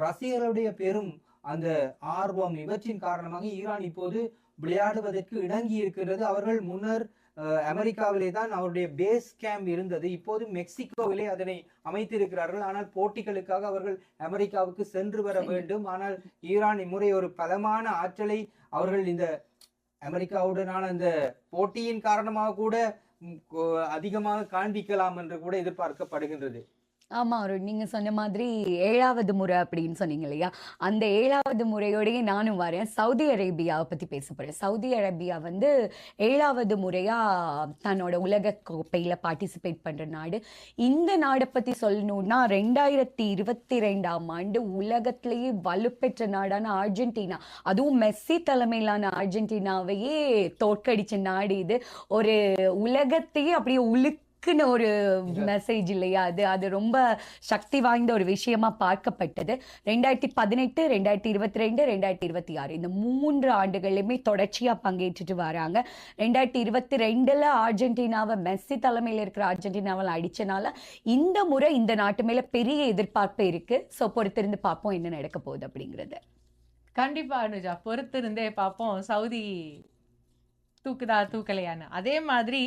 ரசிகர்களுடைய பெரும் அந்த ஆர்வம் இவற்றின் காரணமாக ஈரான் இப்போது விளையாடுவதற்கு இணங்கி இருக்கின்றது. அவர்கள் முன்னர் அமெரிக்காவிலே தான் அவருடைய பேஸ் கேம்ப் இருந்தது. இப்போது மெக்சிகோவிலே அதனை அமைத்திருக்கிறார்கள். ஆனால் போட்டிகளுக்காக அவர்கள் அமெரிக்காவுக்கு சென்று வர வேண்டும். ஆனால் ஈரான் இம்முறை ஒரு பலமான ஆற்றலை அவர்கள் இந்த அமெரிக்காவுடனான அந்த போட்டியின் காரணமாக கூட அதிகமாக காண்பிக்கலாம் என்று கூட எதிர்பார்க்கப்படுகின்றது. ஆமா அருண், நீங்க சொன்ன மாதிரி 7வது முறை அப்படின்னு சொன்னீங்க இல்லையா, அந்த 7வது முறையோடய நானும் வரேன். சவுதி அரேபியாவை பத்தி பேச போறேன். சவுதி அரேபியா வந்து 7வது முறையா தன்னோட உலக கோப்பையில பார்ட்டிசிபேட் பண்ற நாடு. இந்த நாடை பத்தி சொல்லணும்னா 2022ஆம் ஆண்டு உலகத்திலேயே வலுப்பெற்ற நாடான அர்ஜென்டினா, அதுவும் மெஸ்ஸி தலைமையிலான அர்ஜென்டினாவையே தோற்கடிச்ச நாடு இது. ஒரு உலகத்தையே அப்படியே ஒரு மெசேஜ் இல்லையா அது. அது ரொம்ப சக்தி வாய்ந்த ஒரு விஷயமா பார்க்கப்பட்டது. 2018, 2022, 2026 இந்த 3 ஆண்டுகளிலுமே தொடர்ச்சியா பங்கேற்றுட்டு வராங்க. 2022ல அர்ஜென்டினாவை மெஸ்ஸி தலைமையில் இருக்கிற அர்ஜென்டினாவில் அடிச்சனால இந்த முறை இந்த நாட்டு மேல பெரிய எதிர்பார்ப்பு இருக்கு. ஸோ பொறுத்திருந்து பார்ப்போம் என்ன நடக்க போகுது அப்படிங்கிறது. கண்டிப்பா அனுஜா, பொறுத்திருந்தே பார்ப்போம் சவுதி தூக்கலையான்னு. அதே மாதிரி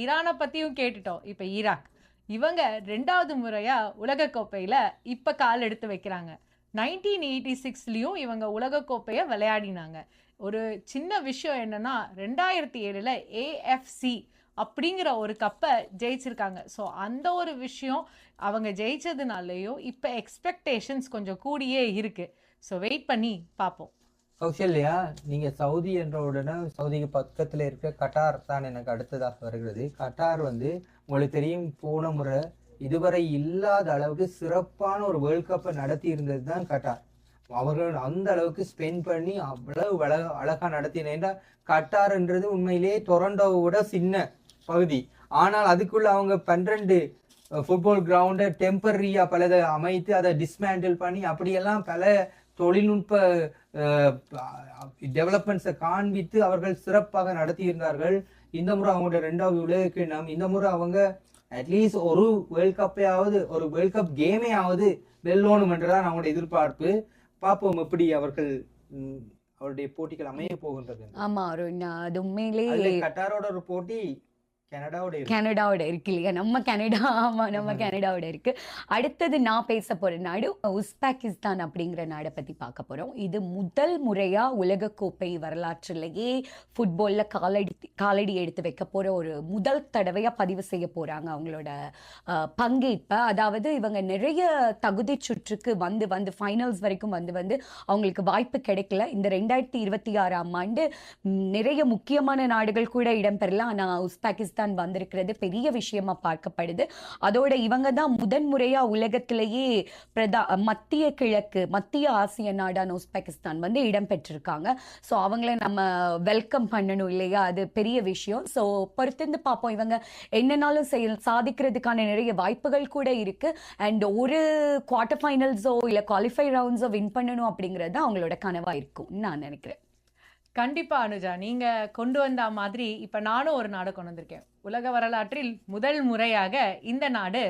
ஈரானை பத்தியும் கேட்டுட்டோம். இப்ப ஈராக் இவங்க 2வது முறையா உலகக்கோப்பையில இப்ப கால் எடுத்து வைக்கிறாங்க. 1986லயும் இவங்க உலகக்கோப்பையை விளையாடினாங்க. ஒரு சின்ன விஷயம் என்னன்னா 2007ல AFC அப்படிங்கிற ஒரு கப்பை ஜெயிச்சிருக்காங்க. ஸோ அந்த ஒரு விஷயம் அவங்க ஜெயிச்சதுனாலயும் இப்ப எக்ஸ்பெக்டேஷன்ஸ் கொஞ்சம் கூடியே இருக்கு. ஸோ வெயிட் பண்ணி பார்ப்போம். கௌசல்யா, நீங்க சவுதி என்ற உடனே சவுதிக்கு பக்கத்துல இருக்க கட்டார் தான் எனக்கு அடுத்ததாக வருகிறது. கட்டார் வந்து உங்களுக்கு தெரியும், போன முறை இதுவரை இல்லாத அளவுக்கு சிறப்பான ஒரு வேர்ல்ட் கப்பை நடத்தி இருந்தது தான் கட்டார். அவர்கள் அந்த அளவுக்கு ஸ்பெண்ட் பண்ணி அவ்வளவு அழகா நடத்தினேன். கட்டார்ன்றது உண்மையிலேயே டொரண்டோவோட சின்ன பகுதி. ஆனால் அதுக்குள்ள அவங்க 12 ஃபுட்பால் கிரவுண்டை டெம்பரரியா பலதை அமைத்து அதை டிஸ்மேண்டில் பண்ணி அப்படியெல்லாம் பல தொழில்நுட்ப டெவலப்மெண்ட்ஸை காண்பித்து அவர்கள் சிறப்பாக நடத்தியிருந்தார்கள். இந்த முறை அவங்களோட 2வது உலகக்கிண்ணம், இந்த முறை அவங்க அட்லீஸ்ட் ஒரு வேர்ல்ட் கப்பையாவது, ஒரு வேர்ல்ட் கப் கேமையாவது வெல்லணும் என்றுதான் அவங்களோட எதிர்பார்ப்பு. பார்ப்போம் எப்படி அவருடைய போட்டிகள் அமைய போகின்றது. ஆமா அருண், அது உண்மையிலேயே கட்டாரோட ஒரு போட்டி கனடாவோட இருக்கு இல்லையா, நம்ம கனடா. ஆமா, நம்ம கனடாவோட இருக்கு. அடுத்தது நான் பேச போற நாடு உஸ்பெகிஸ்தான் அப்படிங்கிற நாடை பத்தி பார்க்க போறோம். இது முதல் முறையா உலகக்கோப்பை வரலாற்றிலேயே ஃபுட்பால்ல காலடி எடுத்து வைக்க போற ஒரு முதல் தடவையா பதிவு செய்ய போறாங்க அவங்களோட பங்கேற்ப. அதாவது இவங்க நிறைய தகுதி சுற்றுக்கு வந்து ஃபைனல்ஸ் வரைக்கும் வந்து அவங்களுக்கு வாய்ப்பு கிடைக்கல. இந்த 2026ஆம் ஆண்டு நிறைய முக்கியமான நாடுகள் கூட இடம்பெறலாம். ஆனா உஸ்பெகிஸ்தான் உஸ்பெகிஸ்தான் வந்திருக்கிறது பெரிய விஷயமா பார்க்கப்படுது. அதோட இவங்க தான் முதன்முறையா உலகத்திலேயே மத்திய ஆசிய நாடான உஸ்பெகிஸ்தான் வந்து இடம் பெற்றிருக்காங்க. ஸோ அவங்கள நம்ம வெல்கம் பண்ணணும் இல்லையா, அது பெரிய விஷயம். ஸோ பொறுத்திருந்து பார்ப்போம், இவங்க என்னன்னாலும் சாதிக்கிறதுக்கான நிறைய வாய்ப்புகள் கூட இருக்கு. அண்ட் ஒரு குவார்டர் ஃபைனல்ஸோ இல்லை குவாலிஃபை ரவுண்ட்ஸோ வின் பண்ணணும் அப்படிங்கிறது தான் அவங்களோட கனவா இருக்கும் நான் நினைக்கிறேன். கண்டிப்பா அனுஜா, நீங்க கொண்டு வந்த மாதிரி இப்ப நானும் ஒரு நாடு கொண்டு வந்திருக்கேன். உலக வரலாற்றில் முதல் முறையாக இந்த நாடு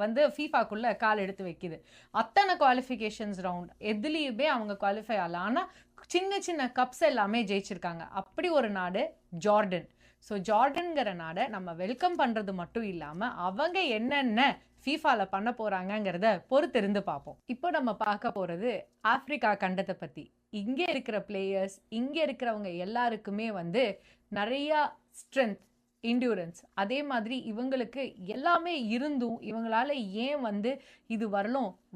வந்து ஃபீஃபாக்குள்ள கால் எடுத்து வைக்குது. அத்தனை குவாலிஃபிகேஷன்ஸ் ரவுண்ட் எதுலேயுமே அவங்க குவாலிஃபை ஆகல, ஆனால் சின்ன சின்ன கப்ஸ் எல்லாமே ஜெயிச்சிருக்காங்க. அப்படி ஒரு நாடு ஜார்டன். ஸோ ஜார்டன்கிற நாடை நம்ம வெல்கம் பண்ணுறது மட்டும் இல்லாமல் அவங்க என்னென்ன ஃபீஃபாவில் பண்ண போகிறாங்கங்கிறத பொறுத்திருந்து பார்ப்போம். இப்போ நம்ம பார்க்க போகிறது ஆப்பிரிக்கா கண்டத்தை பற்றி. இங்கே இருக்கிற பிளேயர்ஸ், இங்கே இருக்கிறவங்க எல்லாருக்குமே வந்து நிறையா ஸ்ட்ரென்த், இன்டூரன்ஸ், அதே மாதிரி இவங்களுக்கு எல்லாமே இருந்தும் இவங்களால ஏன் வந்து இது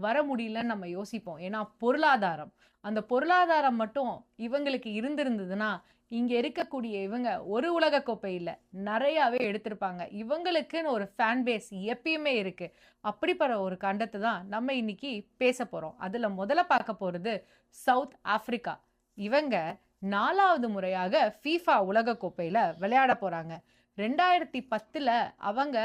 வர முடியலன்னு நம்ம யோசிப்போம். ஏன்னா பொருளாதாரம், அந்த பொருளாதாரம் மட்டும் இவங்களுக்கு இருந்திருந்ததுன்னா இங்கே இருக்கக்கூடிய இவங்க ஒரு உலகக்கோப்பை இல்லை நிறையாவே எடுத்திருப்பாங்க. இவங்களுக்குன்னு ஒரு ஃபேன் பேஸ் எப்பயுமே இருக்கு. அப்படிப்பட்ட ஒரு கண்டத்தை தான் நம்ம இன்னைக்கு பேச போகிறோம். அதில் முதல்ல பார்க்க போகிறது சவுத் ஆப்பிரிக்கா. இவங்க 4வது முறையாக ஃபீஃபா உலகக்கோப்பையில் விளையாட போகிறாங்க. 2010 அவங்க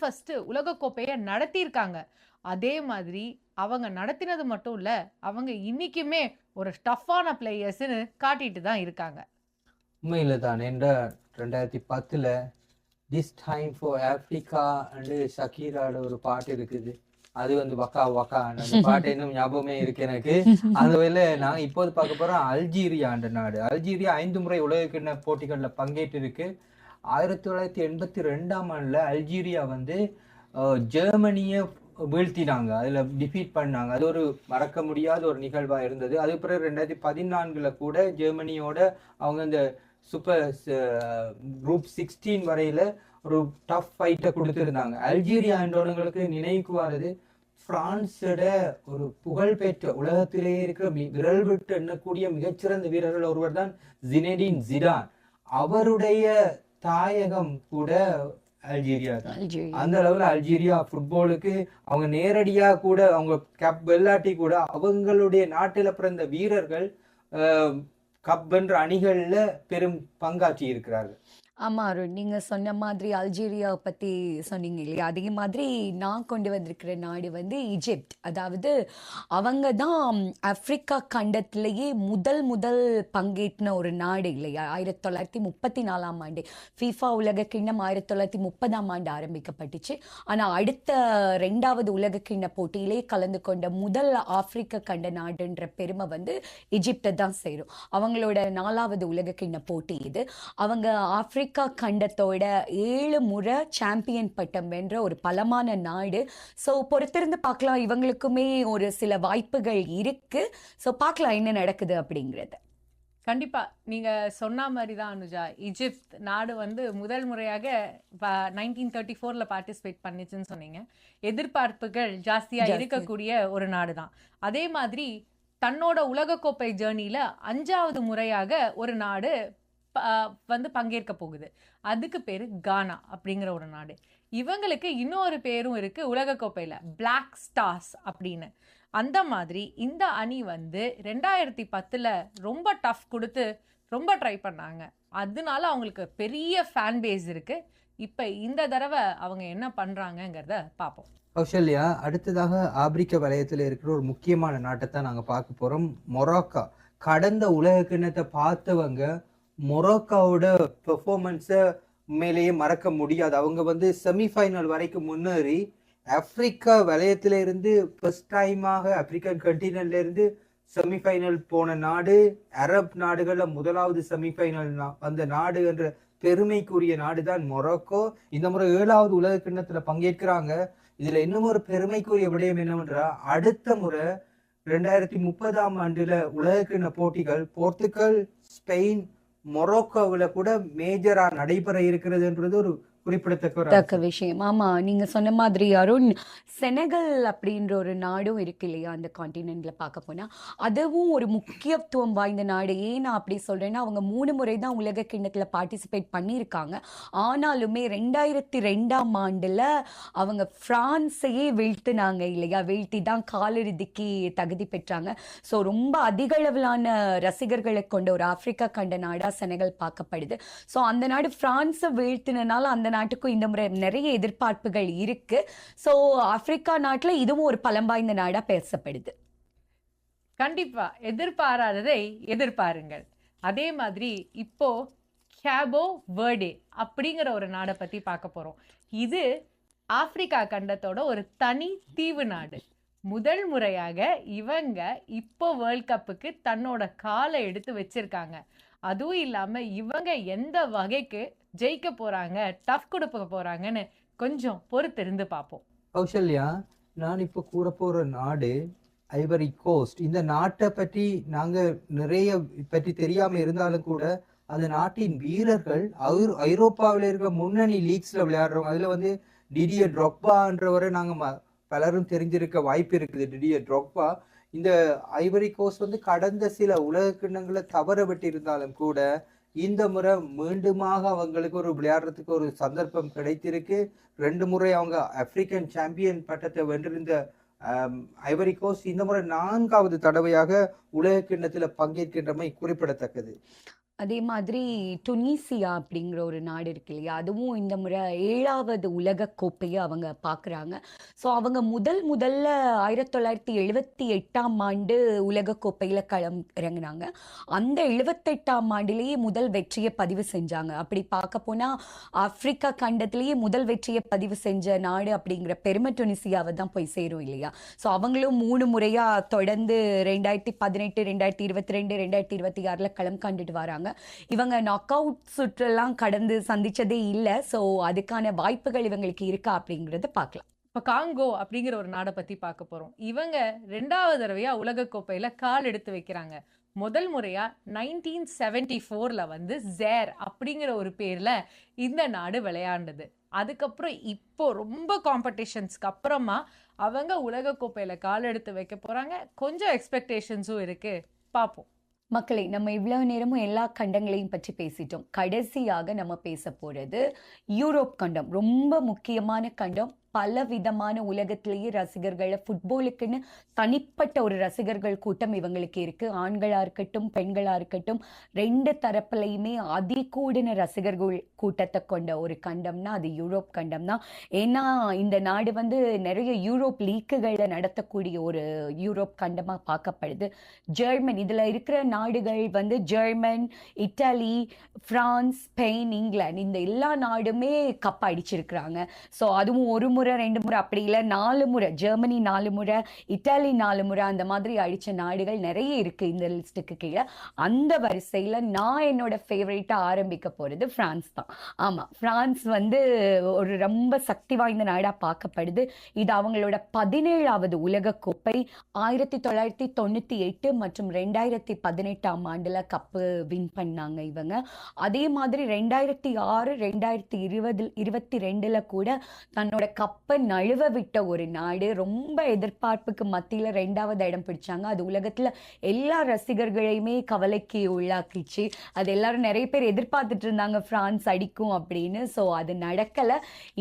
ஃபஸ்ட்டு உலகக்கோப்பையை நடத்தியிருக்காங்க. அதே மாதிரி அவங்க நடத்தினது மட்டும் இல்லை, அவங்க இன்னைக்குமே ஒரு டஃப்பான பிளேயர்ஸ்ன்னு காட்டிட்டு தான் இருக்காங்க. உண்மையில தான். என்ற 2010 this time for Africa and ஷக்கீராட ஒரு பாட்டு இருக்குது. அது வந்து வக்கா வக்கா அந்த பாட்டு இன்னும் ஞாபகமே இருக்கு எனக்கு. அந்த வகையில நான் இப்போது பார்க்க போறோம் அல்ஜீரியா என்ற நாடு. அல்ஜீரியா 5 முறை உலகக்கிண்ண போட்டிகளில் பங்கேற்று இருக்கு. 1982 அல்ஜீரியா வந்து ஜெர்மனியை வீழ்த்தினாங்க, அதில் டிஃபீட் பண்ணாங்க. அது ஒரு மறக்க முடியாத ஒரு நிகழ்வாக இருந்தது. அது பிறகு 2014 கூட ஜெர்மனியோட அவங்க இந்த சூப்பர் குரூப் 16 வரையில ஒரு டஃப் ஃபைட்டை கொடுத்துருந்தாங்க. அல்ஜீரியா என்றவங்களுக்கு நினைவுக்கு வர்றது பிரான்ஸோட ஒரு புகழ்பெற்ற உலகத்திலேயே இருக்கிற விரல் விட்டு எண்ணக்கூடிய மிகச்சிறந்த வீரர்கள் ஒருவர் தான் ஜினேடின் ஜிடான். அவருடைய தாயகம் கூட அல்ஜீரியா தான். அந்த அளவுல அல்ஜீரியா ஃபுட்பாலுக்கு அவங்க நேரடியா கூட அவங்க கப் வெள்ளாட்டி கூட அவங்களுடைய நாட்டில பிறந்த வீரர்கள் கப் என்ற அணிகள்ல பெரும் பங்காற்றி இருக்கிறார்கள். ஆமாம் அருண், நீங்கள் சொன்ன மாதிரி அல்ஜீரியாவை பற்றி சொன்னீங்க இல்லையா, அதே மாதிரி நான் கொண்டு வந்திருக்கிற நாடு வந்து ஈஜிப்ட். அதாவது அவங்க தான் ஆப்பிரிக்கா கண்டத்திலேயே முதல் பங்கேற்றின ஒரு நாடு இல்லையா. 1934 ஃபீஃபா உலக கிண்ணம் 1930 ஆரம்பிக்கப்பட்டுச்சு. ஆனால் அடுத்த 2வது உலக கிண்ண போட்டியிலே கலந்து கொண்ட முதல் ஆப்பிரிக்க கண்ட நாடுன்ற பெருமை வந்து ஈஜிப்டை தான் சேரும். அவங்களோட 4வது உலக கிண்ண போட்டி இது. அவங்க ஆப்பிரிக்கா கண்டத்தோட 7 முறை சாம்பியன் பட்டம் வென்ற ஒரு பலமான நாடு. ஸோ பொறுத்திருந்து பார்க்கலாம், இவங்களுக்குமே ஒரு சில வாய்ப்புகள் இருக்கு. ஸோ பார்க்கலாம் என்ன நடக்குது அப்படிங்கிறது. கண்டிப்பா நீங்க சொன்ன மாதிரி தான் அனுஜா. ஈஜிப்ட் நாடு வந்து முதல் முறையாக 1934 பார்ட்டிசிபேட் பண்ணிச்சுன்னு சொன்னீங்க. எதிர்பார்ப்புகள் ஜாஸ்தியா இருக்கக்கூடிய ஒரு நாடு தான். அதே மாதிரி தன்னோட உலகக்கோப்பை ஜேர்னில 5வது முறையாக ஒரு நாடு வந்து பங்கேற்க போகுது. அதுக்கு பேரு கானா அப்படிங்கிற ஒரு நாடு. இவங்களுக்கு இன்னொரு பேரும் இருக்கு உலகக்கோப்பையில, பிளாக் ஸ்டார்ஸ் அப்படின்னு. அந்த மாதிரி இந்த அணி வந்து 2010 ரொம்ப டஃப் கொடுத்து ரொம்ப ட்ரை பண்ணாங்க. அதனால அவங்களுக்கு பெரிய ஃபேன் பேஸ் இருக்கு. இப்ப இந்த தடவை அவங்க என்ன பண்றாங்கங்கிறத பார்ப்போம். கௌசல்யா, அடுத்ததாக ஆப்பிரிக்க வலயத்தில் இருக்கிற ஒரு முக்கியமான நாட்டை தான் நாங்க பார்க்க போறோம், மொராக்கோ. கடந்த உலக கிண்ணத்தை பார்த்தவங்க மொராக்கோவோட பெர்ஃபார்மன்ஸை உண்மையிலேயே மறக்க முடியாது. அவங்க வந்து செமிஃபைனல் வரைக்கும் முன்னேறி ஆப்பிரிக்கா வலயத்தில இருந்து ஃபர்ஸ்ட் டைமாக ஆப்பிரிக்கன் கண்டினென்ட்ல இருந்து செமிஃபைனல் போன நாடு, அரப் நாடுகள்ல முதலாவது செமிஃபைனல் வந்த நாடு என்ற பெருமைக்குரிய நாடு தான் மொராக்கோ. இந்த முறை 7வது உலக கிண்ணத்துல பங்கேற்கிறாங்க. இதுல இன்னும் ஒரு பெருமைக்குரிய விடயம் என்னவென்றா, அடுத்த முறை 2030 உலக கிண்ண போட்டிகள் போர்த்துகல், ஸ்பெயின், மொராக்கோவில் கூட மேஜரா நடைபெற இருக்கிறதுன்றது ஒரு குறிப்பிடத்தக்க ஒரு தக்க விஷயம். ஆமா, நீங்க சொன்ன மாதிரி அருண், செனகல் அப்படின்ற ஒரு நாடும் இருக்கு இல்லையா அந்த கான்டினென்ட்ல பார்க்க போனா, அதுவும் ஒரு முக்கியத்துவம் வாய்ந்த நாடு. ஏன் நான் அப்படி சொல்றேன்னா, அவங்க 3 முறை தான் உலக கிண்ணத்துல பார்ட்டிசிபேட் பண்ணியிருக்காங்க. ஆனாலுமே 2002ஆம் ஆண்டுல அவங்க பிரான்ஸையே வீழ்த்தினாங்க இல்லையா? வீழ்த்தி தான் காலிறுதிக்கு தகுதி பெற்றாங்க. ஸோ ரொம்ப அதிக அளவிலான ரசிகர்களை கொண்ட ஒரு ஆப்பிரிக்கா கண்ட நாடா செனகல் பார்க்கப்படுது. ஸோ அந்த நாடு பிரான்ஸை வீழ்த்தினால அந்த நாட்டுக்கும் இந்த முறை நிறைய எதிர்பார்ப்புகள் இருக்கு. ஸோ ஆப்பிரிக்கா நாட்டுல இதுவும் ஒரு பலம் வாய்ந்த நாடா பேசப்படுது. கண்டிப்பா எதிர்பாராததை எதிர்பாருங்கள். அதே மாதிரி இப்போ கேபோ வெர்டே அப்படிங்கிற ஒரு நாடை பத்தி பார்க்க போறோம். இது ஆப்பிரிக்கா கண்டத்தோட ஒரு தனி தீவு நாடு. முதல் முறையாக இவங்க இப்போ வேர்ல்ட் கப்புக்கு தன்னோட காலை எடுத்து வச்சிருக்காங்க. அதுவும் இல்லாம இவங்க எந்த வகைக்கு ஜெயிக்க போறாங்க, டஃப் கொடுக்க போறாங்கன்னு கொஞ்சம் பொறுத்திருந்து பார்ப்போம். கௌசல்யா, நான் இப்போ கூற போற நாடு ஐவரி கோஸ்ட். இந்த நாட்டை பற்றி நாங்க நிறைய பற்றி தெரியாம இருந்தாலும் கூட அந்த நாட்டின் வீரர்கள் ஐரோப்பாவில் இருக்க முன்னணி லீக்ஸ்ல விளையாடுறவங்க. அதுல வந்து டிடியர் ட்ரொக்பான்றவரை நாங்க பலரும் தெரிஞ்சிருக்க வாய்ப்பு இருக்குது. டிடியர் ட்ரொக்பா இந்த ஐவரி கோஸ்ட் வந்து கடந்த சில உலக கிண்ணங்களை தவற விட்டு இருந்தாலும் கூட இந்த முறை மீண்டுமாக அவங்களுக்கு ஒரு விளையாடுறதுக்கு ஒரு சந்தர்ப்பம் கிடைத்திருக்கு. 2 முறை அவங்க ஆப்பிரிக்கன் சாம்பியன் பட்டத்தை வென்றிருந்த ஐவரி கோஸ்ட் இந்த முறை 4வது தடவையாக உலக கிண்ணத்துல பங்கேற்கின்றமை குறிப்பிடத்தக்கது. அதே மாதிரி டுனீசியா அப்படிங்கிற ஒரு நாடு இருக்கு இல்லையா, அதுவும் இந்த முறை 7வது உலக கோப்பையை அவங்க பார்க்குறாங்க. ஸோ அவங்க முதல்ல 1978ஆம் ஆண்டு உலக கோப்பையில் இறங்குனாங்க. அந்த 78ஆம் ஆண்டிலேயே முதல் வெற்றியை பதிவு செஞ்சாங்க. அப்படி பார்க்க போனால் ஆப்பிரிக்கா கண்டத்திலேயே முதல் வெற்றியை பதிவு செஞ்ச நாடு அப்படிங்கிற பெருமை டுனிசியாவை தான் போய் சேரும் இல்லையா. ஸோ அவங்களும் 3 முறையாக தொடர்ந்து 2018, 2022, 2026 களம் கண்டுட்டு வராங்க. இவங்க நாக் அவுட் சுற்றெல்லாம் கடந்து சந்திச்சதே இல்லை. ஸோ அதுக்கான வாய்ப்புகள் இவங்களுக்கு இருக்கா அப்படிங்கறத பார்க்கலாம். இப்போ காங்கோ அப்படிங்கிற ஒரு நாடை பத்தி பார்க்க போறோம். இவங்க 2வது தடவையா உலக கோப்பையில கால் எடுத்து வைக்கிறாங்க. முதல் முறையா 1974ல வந்து ஜேர் அப்படிங்கிற ஒரு பேர்ல இந்த நாடு விளையாண்டது. அதுக்கப்புறம் இப்போ ரொம்ப காம்படிஷன்ஸ்க்கு அப்புறமா அவங்க உலக கோப்பையில கால் எடுத்து வைக்க போறாங்க. கொஞ்சம் எக்ஸ்பெக்டேஷன்ஸும் இருக்கு, பார்ப்போம். மக்களை, நம்ம இவ்வளவு நேரமும் எல்லா கண்டங்களையும் பற்றி பேசிட்டோம். கடைசியாக நம்ம பேச போறது யூரோப் கண்டம். ரொம்ப முக்கியமான கண்டம். பல விதமான உலகத்திலேயே ரசிகர்களை, ஃபுட்பாலுக்குன்னு தனிப்பட்ட ஒரு ரசிகர்கள் கூட்டம் இவங்களுக்கு இருக்கு. ஆண்களா இருக்கட்டும் பெண்களா இருக்கட்டும் 2 தரப்புலையுமே அதிகூடின ரசிகர்கள் கூட்டத்தை கொண்ட ஒரு கண்டம்னா அது யூரோப் கண்டம் தான். ஏன்னா இந்த நாடு வந்து நிறைய யூரோப் லீக்குகளை நடத்தக்கூடிய ஒரு யூரோப் கண்டமா பார்க்கப்படுது. ஜெர்மன், இதுல இருக்கிற நாடுகள் வந்து German, Italy, France, Spain, England, இந்த எல்லா நாடுமே கப் அடிச்சிருக்கிறாங்க. ஸோ அதுவும் 1 முறை 2 முறை அப்படி இல்லை 4 முறை. ஜெர்மனி 4 முறை, இட்டாலி 4 முறை, அந்த மாதிரி அடிச்ச நாடுகள் நிறைய இருக்கு இந்த லிஸ்ட்டுக்கு கீழே. அந்த வரிசையில நான் என்னோட ஃபேவரேட்டா ஆரம்பிக்க போறது பிரான்ஸ் தான். ஆமா, பிரான்ஸ் வந்து ஒரு ரொம்ப சக்தி வாய்ந்த நாடா பார்க்கப்படுது. இது அவங்களோட 17வது உலக கோப்பை. 1998 மற்றும் 2018ஆம் ஆண்டுல கப்பு வின் பண்ணாங்க இவங்க. அதே மாதிரி 2006, 2022 கூட தன்னோட கப்பை நழுவ விட்ட ஒரு நாடு. ரொம்ப எதிர்பார்ப்புக்கு மத்தியில 2வது இடம் பிடிச்சாங்க. அது உலகத்துல எல்லா ரசிகர்களையுமே கவலைக்கு உள்ளாக்கிச்சு. அது எல்லாரும் நிறைய பேர் எதிர்பார்த்துட்டு இருந்தாங்க பிரான்ஸ் அடிக்கும் அப்படின்னு. ஸோ அது நடக்கல.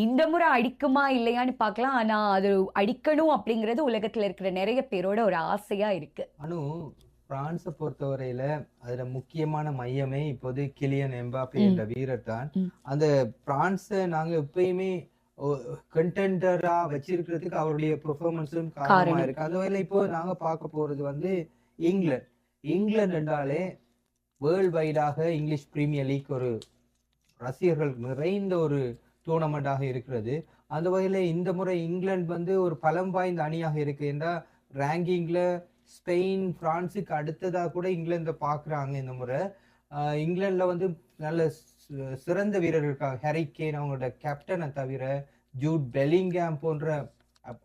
இந்த முறை அடிக்குமா இல்லையான்னு பார்க்கலாம். ஆனா அது அடிக்கணும் அப்படிங்கிறது உலகத்துல இருக்கிற நிறைய பேரோட ஒரு ஆசையா இருக்கு. பிரான்ஸை பொறுத்தவரையில அதுல முக்கியமான மையமே இப்போது கிலியன் எம்பாப்பே என்ற வீரர் தான். அந்த பிரான்ஸை நாங்க எப்பயுமே கண்டெண்டரா வச்சிருக்கிறதுக்கு அவருடைய பெர்ஃபார்மன்ஸும் காரணமா இருக்கு. அந்த வகையில இப்போ நாங்க பார்க்க போறது வந்து இங்கிலாந்து என்றாலே வேர்ல்ட் வைடாக இங்கிலீஷ் பிரீமியர் லீக் ஒரு ரசிகர்கள் நிறைந்த ஒரு டூர்னமெண்டாக இருக்கிறது. அந்த வகையில இந்த முறை இங்கிலாந்து வந்து ஒரு பலம் வாய்ந்த அணியாக இருக்கு. என்றா ரேங்கிங்ல ஸ்பெயின், பிரான்ஸுக்கு அடுத்ததா கூட இங்கிலாந்தை பாக்குறாங்க. இந்த முறை இங்கிலாந்துல வந்து நல்ல சிறந்த வீரர்கள் இருக்காங்க. ஹாரி கேன் அவங்களோட கேப்டனை தவிர ஜூட் பெலிங்ஹாம் போன்ற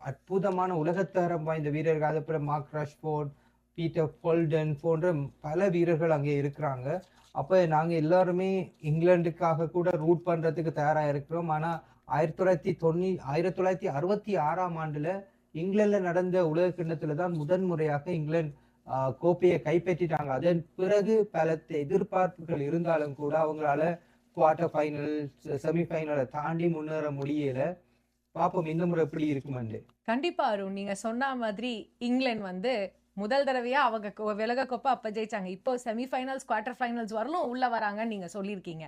அற்புதமான உலகத்தரம் வாய்ந்த வீரர்கள், அதுக்கப்புறம் மார்க் ரஷ்ஃபோர்ட், பீட்டர் ஃபோல்டன் போன்ற பல வீரர்கள் அங்கே இருக்கிறாங்க. அப்ப நாங்க எல்லாருமே இங்கிலாந்துக்காக கூட ரூட் பண்றதுக்கு தயாரா இருக்கிறோம். ஆனா 1966ஆம் ஆண்டுல இங்கிலாந்துல நடந்த உலக கிண்ணத்துல தான் முதன்முறையாக இங்கிலாந்து கோப்பையை கைப்பற்றிட்டாங்க. அதன் பிறகு பல எதிர்பார்ப்புகள் இருந்தாலும் கூட அவங்களால குவார்டர் ஃபைனல், செமிஃபைனலை தாண்டி முன்னேற முடியல. பாப்போம் இந்த முறை எப்படி இருக்குமென்று. கண்டிப்பா அருண், நீங்க சொன்ன மாதிரி இங்கிலாந்து வந்து முதல் தடவையா அவங்க உலக கோப்பை அப்ப ஜெயிச்சாங்க. இப்போ செமிஃபைனல்ஸ், குவார்டர் ஃபைனல்ஸ் வரலும் உள்ள வராங்கன்னு நீங்க சொல்லியிருக்கீங்க.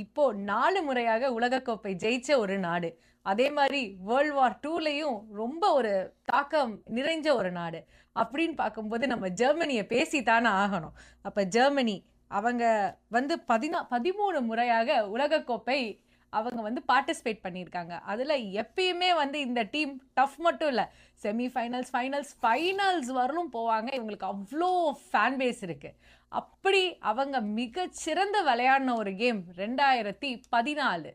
இப்போ 4 முறையாக உலக கோப்பை ஜெயிச்ச ஒரு நாடு. அதே மாதிரி வேர்ல்ட் வார் 2லயும் ரொம்ப ஒரு தாக்கம் நிறைஞ்ச ஒரு நாடு அப்படின்னு பார்க்கும்போது நம்ம ஜெர்மனியை பேசித்தானே ஆகணும். அப்ப ஜெர்மனி அவங்க வந்து 13 முறையாக உலகக்கோப்பை அவங்க வந்து பார்ட்டிசிபேட் பண்ணியிருக்காங்க. அதில் எப்பயுமே வந்து இந்த டீம் டஃப் மட்டும் இல்லை, செமிஃபைனல்ஸ், ஃபைனல்ஸ் வரலும் போவாங்க. இவங்களுக்கு அவ்வளோ ஃபேன் பேஸ் இருக்குது. அப்படி அவங்க மிகச்சிறந்த விளையாடின ஒரு கேம் 2014.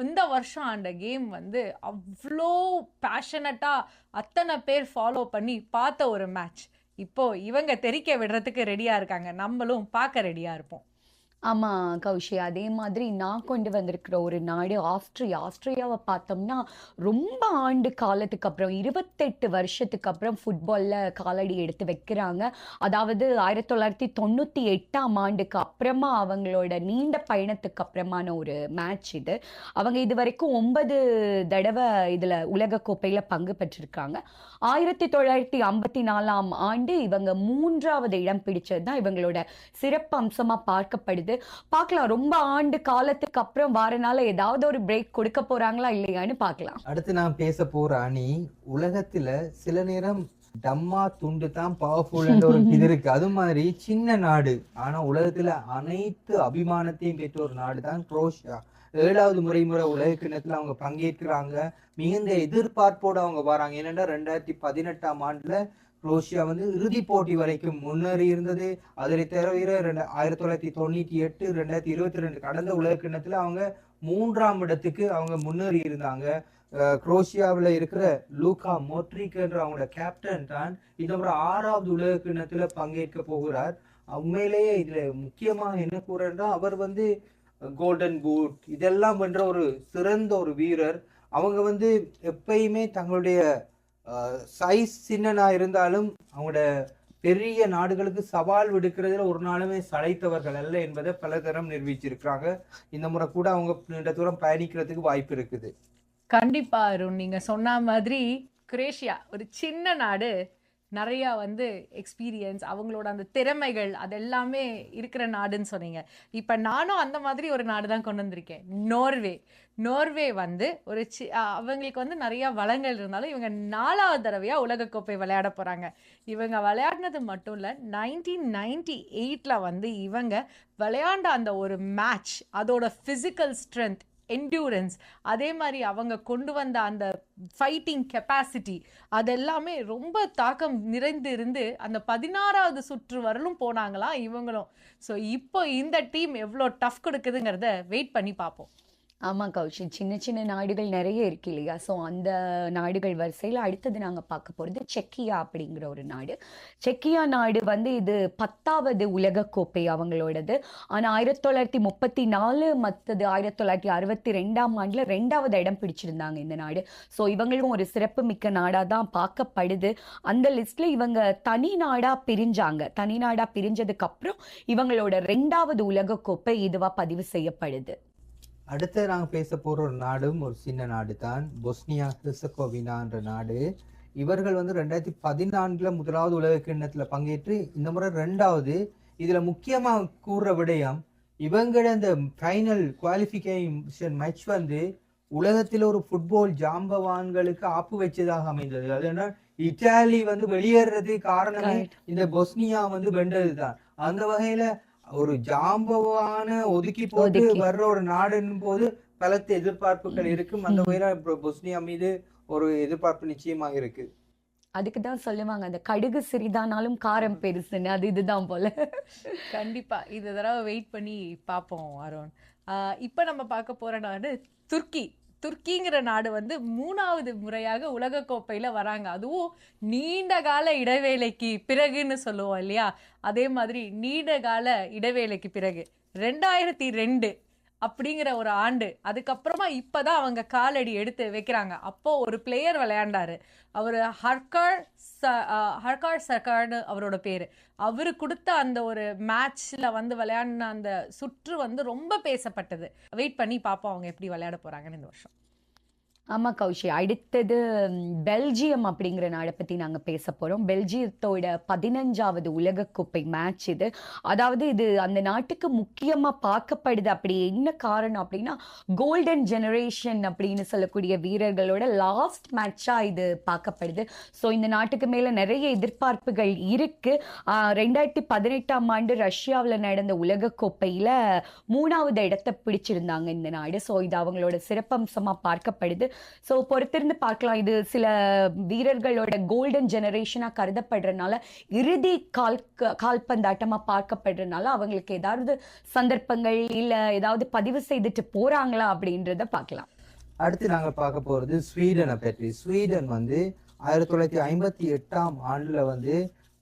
இந்த வருஷம் அந்த கேம் வந்து அவ்வளோ பேஷனட்டாக அத்தனை பேர் ஃபாலோ பண்ணி பார்த்த ஒரு மேட்ச். இப்போ இவங்க தெரிக்க விடுறதுக்கு ரெடியாக இருக்காங்க, நம்மளும் பார்க்க ரெடியாக இருப்போம். ஆமாம் கௌஷி, அதே மாதிரி நான் கொண்டு வந்திருக்கிற ஒரு நாடு ஆஸ்திரியாவை பார்த்தோம்னா ரொம்ப ஆண்டு காலத்துக்கு அப்புறம் 28 வருஷத்துக்கு அப்புறம் ஃபுட்பாலில் காலடி எடுத்து வைக்கிறாங்க. அதாவது 1998ஆம் ஆண்டுக்கு அப்புறமா அவங்களோட நீண்ட பயணத்துக்கு அப்புறமான ஒரு மேட்ச் இது. அவங்க இது வரைக்கும் 9 தடவை இதில் உலகக்கோப்பையில் பங்கு பெற்றிருக்காங்க. 1954ஆம் ஆண்டு இவங்க 3வது இடம் பிடிச்சது தான் இவங்களோட சிறப்பு அம்சமாக பார்க்கப்படுது. பார்க்கலாம், ரொம்ப ஆண்டு காலத்துக்கு அப்புறம் வாரனால ஏதாவது ஒரு பிரேக் கொடுக்க போறாங்களா இல்லையான்னு பார்க்கலாம். அடுத்து நான் பேச போற அணி, உலகத்துல சில நேரம் டம்மா துண்டு தான் பவர்ஃபுல் ஒரு இது இருக்கு. அது மாதிரி சின்ன நாடு, ஆனா உலகத்துல அனைத்து அபிமானத்தையும் பெற்ற ஒரு நாடு தான் குரோஷியா. 7வது முறை உலக கிண்ணத்துல அவங்க பங்கேற்கிறாங்க. மிகுந்த எதிர்பார்ப்போடு அவங்க வராங்க. ஏனென்றா 2018ஆம் ஆண்டுல குரோஷியா வந்து இறுதி போட்டி வரைக்கும் முன்னேறி இருந்தது. அதில் தவிர 1998, 2022 கடந்த உலக கிண்ணத்துல அவங்க 3ஆம் இடத்துக்கு அவங்க முன்னேறி இருந்தாங்க. குரோஷியாவில் இருக்கிற லூகா மோட்ரிக் என்ற அவங்களோட கேப்டன் தான் இந்த முறை 6வது உலக கிண்ணத்துல பங்கேற்க போகிறார். உண்மையிலேயே இதுல முக்கியமா என்ன கூறா, அவர் வந்து கோல்டன் பூட் இதெல்லாம் வென்ற ஒரு சிறந்த ஒரு வீரர். அவங்க வந்து எப்பயுமே தங்களுடைய சைஸ் சின்னனா இருந்தாலும் அவங்களோட பெரிய நாடுகளுக்கு சவால் விடுக்கிறதுல ஒரு நாளுமே சளைத்தவர்கள் அல்ல என்பதை பல தரம் நிரூபிச்சிருக்கிறாங்க. இந்த முறை கூட அவங்க நீண்ட தூரம் பயணிக்கிறதுக்கு வாய்ப்பு இருக்குது. கண்டிப்பா அருண், நீங்க சொன்ன மாதிரி குரேஷியா ஒரு சின்ன நாடு, நிறையா வந்து எக்ஸ்பீரியன்ஸ், அவங்களோட அந்த திறமைகள் அதெல்லாமே இருக்கிற நாடுன்னு சொன்னீங்க. இப்போ நானும் அந்த மாதிரி ஒரு நாடு தான் கொண்டு வந்திருக்கேன், நோர்வே வந்து ஒரு அவங்களுக்கு வந்து நிறையா வளங்கள் இருந்தாலும் இவங்க 4வது தடவையாக உலகக்கோப்பை விளையாட போகிறாங்க. இவங்க விளையாடினது மட்டும் இல்லை, 1998 வந்து இவங்க விளையாண்ட அந்த ஒரு மேட்ச், அதோட ஃபிசிக்கல் ஸ்ட்ரென்த், என்டியூரன்ஸ், அதே மாதிரி அவங்க கொண்டு வந்த அந்த ஃபைட்டிங் கெப்பாசிட்டி அதெல்லாமே ரொம்ப தாக்கம் நிறைந்து இருந்து அந்த 16வது சுற்று வரலும் போனாங்களாம் இவங்களும். ஸோ இப்போ இந்த டீம் எவ்வளோ டஃப் கொடுக்குதுங்கிறத வெயிட் பண்ணி பார்ப்போம். ஆமாம் கௌஷி, சின்ன சின்ன நாடுகள் நிறைய இருக்கு இல்லையா? ஸோ அந்த நாடுகள் வரிசையில் அடுத்தது நாங்கள் பார்க்க போகிறது செக்கியா அப்படிங்கிற ஒரு நாடு. செக்கியா நாடு வந்து இது 10வது உலகக்கோப்பை அவங்களோடது. ஆனால் 1934 மற்றது 1962ஆம் ஆண்டில் 2வது இடம் பிடிச்சிருந்தாங்க இந்த நாடு. ஸோ இவங்களும் ஒரு சிறப்பு மிக்க நாடாக தான் பார்க்கப்படுது. அந்த லிஸ்ட்டில் இவங்க தனி நாடாக பிரிஞ்சதுக்கப்புறம் இவங்களோட 2வது உலகக்கோப்பை இதுவாக பதிவு செய்யப்படுது. அடுத்து நாங்கள் பேச போகிற ஒரு நாடும் ஒரு சின்ன நாடு தான், பொஸ்னியா ஹெர்சகோவினா என்ற நாடு. இவர்கள் வந்து 2014 முதலாவது உலக கிண்ணத்தில் பங்கேற்று இந்த முறை 2வது. இதில் முக்கியமாக கூறுற விடயம், இவங்களோட இந்த ஃபைனல் குவாலிஃபிகேஷன் மேட்ச் வந்து உலகத்தில் ஒரு ஃபுட்பால் ஜாம்பவான்களுக்கு ஆப்பு வச்சதாக அமைந்தது. அது என்ன, இட்டாலி வந்து வெளியேறது காரணமே இந்த பொஸ்னியா வந்து வென்றது தான். அந்த வகையில ஒரு ஜாம்பவான ஒதுக்கி போட்டு வர்ற ஒரு நாடுன்னு போது பலத்த எதிர்பார்ப்புகள் இருக்கும். அந்த வகையில பொஸ்னியா மீது ஒரு எதிர்பார்ப்பு நிச்சயமாக இருக்கு. அதுக்கு தான் சொல்லுவாங்க, அந்த கடுகு சிறிதானாலும் காரம் பெருசுன்னு, அது இதுதான் போல. கண்டிப்பா இது தடவை வெயிட் பண்ணி பார்ப்போம் அருண். இப்போ நம்ம பார்க்க போற நாடு துர்க்கி. துருக்கிங்கிற நாடு வந்து 3வது முறையாக உலகக்கோப்பையில வராங்க. அதுவும் நீண்ட கால இடைவேளைக்கு பிறகுன்னு சொல்லுவோம் இல்லையா, அதே மாதிரி நீண்ட கால இடைவேளைக்கு பிறகு 2002 அப்படிங்கிற ஒரு ஆண்டு, அதுக்கப்புறமா இப்பதான் அவங்க காலடி எடுத்து வைக்கிறாங்க. அப்போ ஒரு பிளேயர் விளையாண்டாரு, அவரு ஹர்கார் சர்கார்னு அவரோட பேரு. அவரு கொடுத்த அந்த ஒரு மேட்ச்ல வந்து விளையாடின அந்த சுற்று வந்து ரொம்ப பேசப்பட்டது. வெயிட் பண்ணி பார்ப்போம் அவங்க எப்படி விளையாட போறாங்கன்னு இந்த வருஷம். ஆமா கௌஷி, அடுத்தது பெல்ஜியம் அப்படிங்கிற நாடை பத்தி நாங்க பேச போறோம். பெல்ஜியத்தோட 15வது உலகக்கோப்பை மேட்ச் இது. அதாவது இது அந்த நாட்டுக்கு முக்கியமா பார்க்கப்படுது. அப்படி என்ன காரணம் அப்படின்னா, கோல்டன் ஜெனரேஷன் அப்படின்னு சொல்லக்கூடிய வீரர்களோட லாஸ்ட் மேட்சா இது பார்க்கப்படுது. ஸோ இந்த நாட்டுக்கு மேல நிறைய எதிர்பார்ப்புகள் இருக்கு. 2018ஆம் ஆண்டு ரஷ்யாவில் நடந்த உலகக்கோப்பையில 3வது இடத்தை பிடிச்சிருந்தாங்க இந்த நாடு. ஸோ இது அவங்களோட சிறப்பம்சமா பார்க்கப்படுது. ஸோ பொறுத்திருந்து பார்க்கலாம். இது சில வீரர்களோட கோல்டன் ஜெனரேஷனா கருதப்படுறதுனால, இறுதி கால்பந்தாட்டமா பார்க்கப்படுறதுனால அவங்களுக்கு ஏதாவது சந்தர்ப்பங்கள் இல்ல ஏதாவது பதிவு செய்துட்டு போறாங்களா அப்படின்றத பார்க்கலாம். அடுத்து நாங்க பார்க்க போறது ஸ்வீடனை பற்றி. ஸ்வீடன் வந்து 1958ஆம் ஆண்டுல வந்து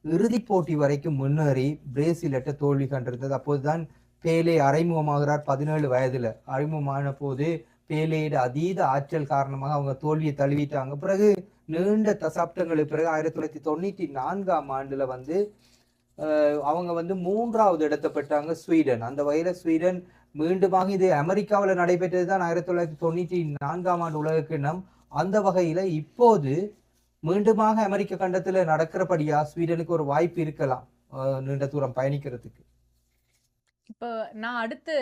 இறுதிப் போட்டி வரைக்கும் முன்னேறி பிரேசிலிட்ட தோல்வி கண்டிருந்தது. அப்போதுதான் பேலே அறிமுகமாகிறார். 17 வயதுல அறிமுகமான போது பேலேயோட அதீத ஆற்றல் காரணமாக அவங்க தோல்வியை தழுவிட்டாங்க. பிறகு நீண்ட தசாப்தங்களுக்கு பிறகு 1994ஆம் ஆண்டுல வந்து அவங்க வந்து 3வது இடத்தை பெற்றாங்க ஸ்வீடன். அந்த வகையில ஸ்வீடன் மீண்டுமாக, இது அமெரிக்காவில் நடைபெற்றது தான் 1994ஆம் ஆண்டு உலகக்கிண்ணம். அந்த வகையில இப்போது மீண்டுமாக அமெரிக்க கண்டத்துல நடக்கிறபடியா ஸ்வீடனுக்கு ஒரு வாய்ப்பு இருக்கலாம் நீண்ட தூரம் பயணிக்கிறதுக்கு. இப்போ நான் அடுத்து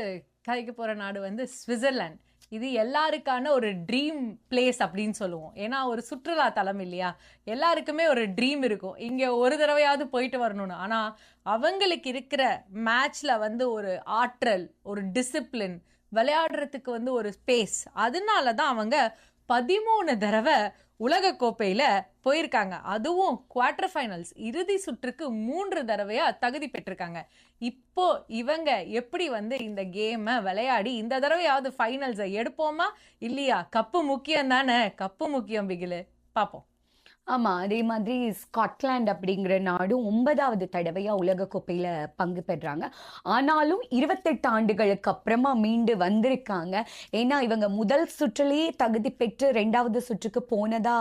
கதைக்கு போற நாடு வந்து சுவிட்சர்லாந்து. இது எல்லாருக்கான ஒரு ட்ரீம் பிளேஸ் அப்படின்னு சொல்லுவோம். ஏன்னா ஒரு சுற்றுலா தலம் இல்லையா, எல்லாருக்குமே ஒரு ட்ரீம் இருக்கும் இங்க ஒரு தடவையாவது போயிட்டு வரணும்னு. ஆனா அவங்களுக்கு இருக்கிற மேட்ச்ல வந்து ஒரு ஆற்றல், ஒரு டிசிப்ளின், விளையாடுறதுக்கு வந்து ஒரு ஸ்பேஸ், அதனாலதான் அவங்க 13 தடவை உலக கோப்பையில போயிருக்காங்க. அதுவும் குவார்டர் ஃபைனல்ஸ், இறுதி சுற்றுக்கு 3 தடவையா தகுதி பெற்றிருக்காங்க. இப்போ இவங்க எப்படி வந்து இந்த கேமை விளையாடி இந்த தடவையாவது ஃபைனல்ஸை எடுப்போமா இல்லையா? கப்பு முக்கியம் தானே, கப்பு முக்கியம் பிகிலு, பார்ப்போம். ஆமா, அதே மாதிரி ஸ்காட்லாந்து அப்படிங்கிற நாடும் 9வது தடவையா உலகக்கோப்பையில பங்கு பெறாங்க. ஆனாலும் 28 ஆண்டுகளுக்கு அப்புறமா மீண்டு வந்திருக்காங்க. ஏன்னா இவங்க முதல் சுற்றுலேயே தகுதி பெற்று 2வது சுற்றுக்கு போனதா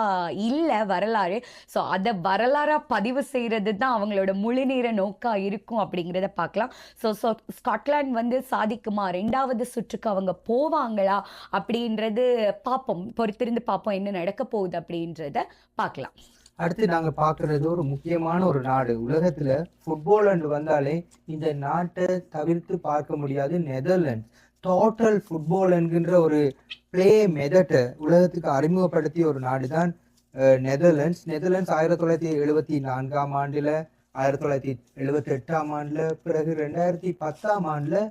இல்ல வரலாறு. ஸோ அதை வரலாறா பதிவு செய்யறது தான் அவங்களோட முழுநேர நோக்கா இருக்கும் அப்படிங்கிறத பார்க்கலாம். ஸோ ஸ்காட்லாந்து வந்து சாதிக்குமா, 2வது சுற்றுக்கு அவங்க போவாங்களா அப்படின்றது பார்ப்போம், பொறுத்திருந்து பார்ப்போம் என்ன நடக்க போகுது அப்படின்றத பார்க்கலாம். அடுத்து நாங்க பாக்குறது ஒரு முக்கியமான ஒரு நாடு உலகத்துல. ஃபுட்பால் வந்தாலே இந்த நாட்டை தவிர்த்து பார்க்க முடியாது, நெதர்லாந்து. டோட்டல் ஃபுட்பால் என்கின்ற ஒரு பிளே மெதட்டை உலகத்துக்கு அறிமுகப்படுத்திய ஒரு நாடு தான் நெதர்லாண்ட்ஸ். நெதர்லாண்ட்ஸ் 1974ஆம் ஆண்டுல, 1978ஆம் ஆண்டுல, பிறகு 2010ஆம் ஆண்டுல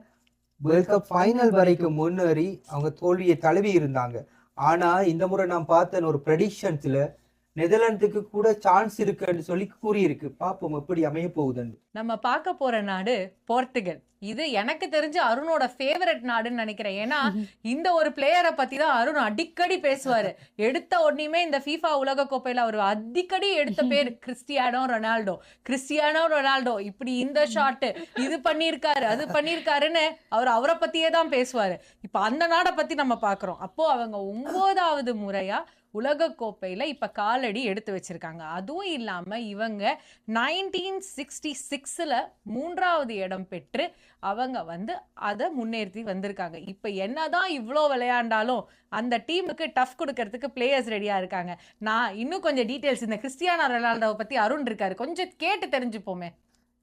வேர்ல்ட் கப் ஃபைனல் வரைக்கும் முன்னேறி அவங்க தோல்வியை தழுவி இருந்தாங்க. ஆனா இந்த முறை நான் பார்த்தேன் ஒரு ப்ரெடிக்ஷன்ஸ்ல நெதர்லாந்துக்கு கூட சான்ஸ் இருக்குன்னு சொல்லி கூறியிருக்கு. பாப்போம் எப்படி அமைய போகுதுன்னு. நம்ம பார்க்க போற நாடு போர்த்துகல். இது எனக்கு தெரிஞ்சு அருணோட ஃபேவரட் நாடுன்னு நினைக்கிறேன். ஏன்னா இந்த ஒரு பிளேயரை பத்தி தான் அருண் அடிக்கடி பேசுவாரு. எடுத்த உடனேயுமே இந்த FIFA உலக கோப்பையில அவர் அடிக்கடி எடுத்த பேர் கிறிஸ்டியானோ ரொனால்டோ. இப்படி இந்த ஷாட் இது பண்ணிருக்காரு, அது பண்ணிருக்காருன்னு அவரை பத்தியே தான் பேசுவாரு. இப்ப அந்த நாடை பத்தி நம்ம பாக்குறோம். அப்போ அவங்க 9வது முறையா உலக கோப்பையில இப்ப காலடி எடுத்து வச்சிருக்காங்க. அதுவும் இல்லாம இவங்க 1966ல 3வது இடம் பெற்று அவங்க வந்து அதை முன்னேற்றி வந்திருக்காங்க. இப்ப என்னதான் இவ்வளோ விளையாண்டாலும் அந்த டீமுக்கு டஃப் கொடுக்கறதுக்கு பிளேயர்ஸ் ரெடியா இருக்காங்க. நான் இன்னும் கொஞ்சம் டீடைல்ஸ் இந்த கிறிஸ்டியானோ ரொனால்டோவை பத்தி அருண் இருக்காரு, கொஞ்சம் கேட்டு தெரிஞ்சுப்போமே.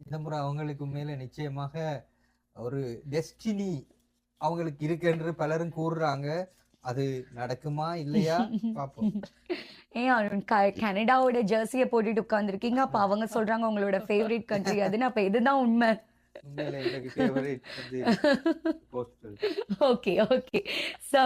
இந்த முறை அவங்களுக்கு மேல நிச்சயமாக ஒரு டெஸ்டினி அவங்களுக்கு இருக்குன்னு பலரும் கூறுறாங்க. அது நடக்குமா இல்லையா பாப்போம். ஏன் கனடாவோட ஜெர்சியை போட்டுட்டு உட்காந்துருக்கீங்க, அப்ப அவங்க சொல்றாங்க உங்களோட ஃபேவரட் கண்ட்ரி அதுன்னு, அப்ப இதுதான் உண்மை. உண்மையிலே எனக்கு favorite வந்து போர்ச்சுகல். Okay okay. ஸோ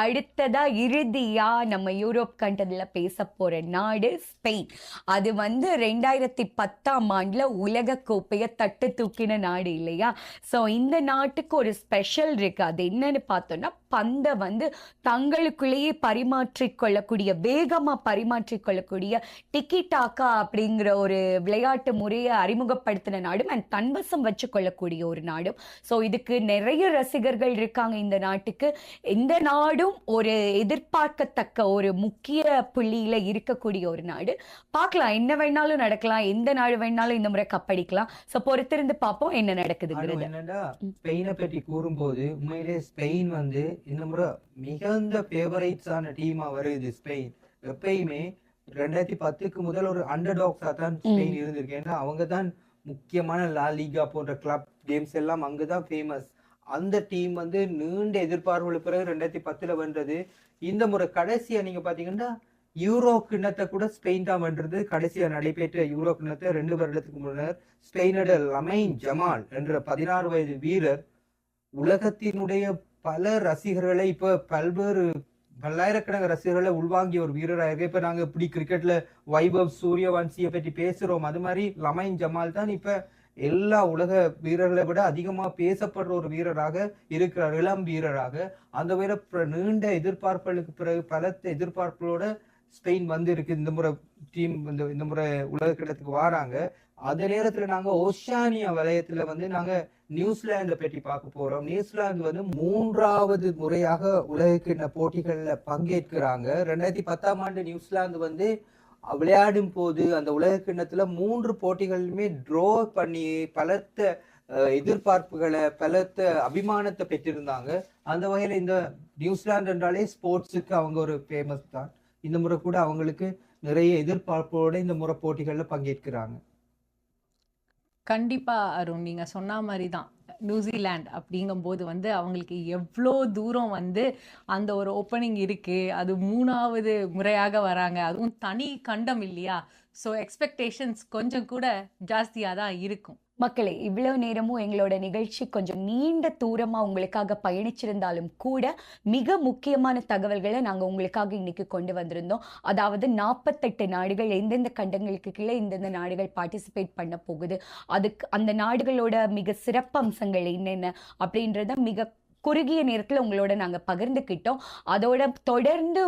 அடுத்ததா இறுதியா நம்ம யூரோப் கண்டத்துல பேச போற நாடு ஸ்பெயின். அது வந்து 2010 உலக கோப்பையை தட்டு தூக்கின நாடு இல்லையா? ஸோ இந்த நாட்டுக்கு ஒரு ஸ்பெஷல் இருக்கு. அது என்னன்னு பார்த்தோம்னா, பந்தை வந்து தங்களுக்குள்ளேயே பரிமாற்றிக்கொள்ளக்கூடிய, வேகமா பரிமாற்றிக்கொள்ளக்கூடிய டிக்கி டாக்கா அப்படிங்கிற ஒரு விளையாட்டு முறையை அறிமுகப்படுத்தின நாடும் அண்ட் தன்வசம் வச்சு கொள்ளக்கூடிய ஒரு நாடும். ஸோ இதுக்கு நிறைய ரசிகர்கள் இருக்காங்க இந்த நாட்டுக்கு. இந்த நாடும் ஒரு எதிர்பார்க்கத்தக்க ஒரு முக்கிய புள்ளியில இருக்கக்கூடிய ஒரு நாடு. பார்க்கலாம், என்ன வேணாலும் நடக்கலாம், எந்த நாடு வேணாலும் இந்த முறை கப்படிக்கலாம். ஸோ பொறுத்திருந்து பார்ப்போம் என்ன நடக்குதுங்கிறது. என்னன்னா ஸ்பெயினை பற்றி கூறும்போது உண்மையிலே ஸ்பெயின் வந்து இந்த முறை மிகுந்த ஃபேவரைட்ஸான டீமா வருது. ஸ்பெயின் எப்பயுமே 2010 முதல் ஒரு அண்டர்டாக்ஸா தான் ஸ்பெயின் இருந்திருக்கு. ஏன்னா அவங்க தான் முக்கியமான லா லீகா போன்ற கிளப் கேம்ஸ் எல்லாம் அங்கதான் ஃபேமஸ். அந்த டீம் வந்து நீண்ட எதிர்பார்ப்புகளுக்கு பிறகு 2010 வென்றது. இந்த முறை கடைசியா நீங்க பாத்தீங்கன்னா யூரோ கிண்ணத்தை கூட ஸ்பெயின் தான் வென்றது. கடைசியா நடைபெற்ற யூரோ கிண்ணத்தை 2 வருடத்துக்கு முன்னர் ஸ்பெயினோட லமைன் ஜமால் என்ற 16 வயது வீரர் உலகத்தினுடைய பல ரசிகர்களை இப்ப பல்லாயிரக்கணக்கான ரசிகர்களை உள்வாங்கிய ஒரு வீரராக இருக்கு. இப்ப நாங்க இப்படி கிரிக்கெட்ல வைபவ் சூரியவன்சியை பற்றி பேசுறோம், அது மாதிரி லமைன் ஜமால் தான் இப்ப எல்லா உலக வீரர்களை விட அதிகமா பேசப்படுற ஒரு வீரராக இருக்கிறார், இளம் வீரராக. அந்த வகையில நீண்ட எதிர்பார்ப்புகளுக்கு பிறகு பலத்த எதிர்பார்ப்புகளோட ஸ்பெயின் வந்து இருக்கு. இந்த முறை டீம் இந்த முறை உலக கிண்ணத்துக்கு வராங்க. அந்த நேரத்துல நாங்க ஓஷானியா வலயத்துல வந்து நாங்க நியூசிலாந்தை பற்றி பார்க்க போறோம். நியூசிலாந்து வந்து 3வது முறையாக உலக கிண்ண போட்டிகள்ல பங்கேற்கிறாங்க. 2010 நியூசிலாந்து வந்து விளையாடும் போது அந்த உலக கிண்ணத்துல 3 போட்டிகளுமே ட்ரோ பண்ணி பலத்த எதிர்பார்ப்புகளை, பலத்த அபிமானத்தை பெற்றிருந்தாங்க. அந்த வகையில இந்த நியூசிலாந்து என்றாலே ஸ்போர்ட்ஸுக்கு அவங்க ஒரு ஃபேமஸ் தான். இந்த முறை கூட அவங்களுக்கு நிறைய எதிர்பார்ப்போட இந்த முறை போட்டிகள்ல பங்கேற்கிறாங்க. கண்டிப்பா அருண், நீங்க சொன்ன மாதிரி தான். நியூசிலாந்து அப்படிங்கும்போது வந்து அவங்களுக்கு எவ்வளோ தூரம் வந்து அந்த ஒரு ஓப்பனிங் இருக்கு. அது 3வது முறையாக வராங்க, அதுவும் தனி கண்டம் இல்லையா? ஸோ எக்ஸ்பெக்டேஷன்ஸ் கொஞ்சம் கூட ஜாஸ்தியாக தான் இருக்கும். மக்களே, இவ்வளவு நேரமும் எங்களோட நிகழ்ச்சி கொஞ்சம் நீண்ட தூரமா உங்களுக்காக பயணிச்சிருந்தாலும் கூட மிக முக்கியமான தகவல்களை நாங்க உங்களுக்காக இன்னைக்கு கொண்டு வந்திருந்தோம். அதாவது 48 நாடுகள், எந்தெந்த கண்டங்களுக்கு கீழே இந்தந்த நாடுகள் பார்ட்டிசிபேட் பண்ண போகுது, அதுக்கு அந்த நாடுகளோட மிக சிறப்பம்சங்கள் என்னென்ன அப்படின்றத மிக குறுகிய நேரத்தில் உங்களோட நாங்கள் பகிர்ந்துக்கிட்டோம். அதோட தொடர்ந்து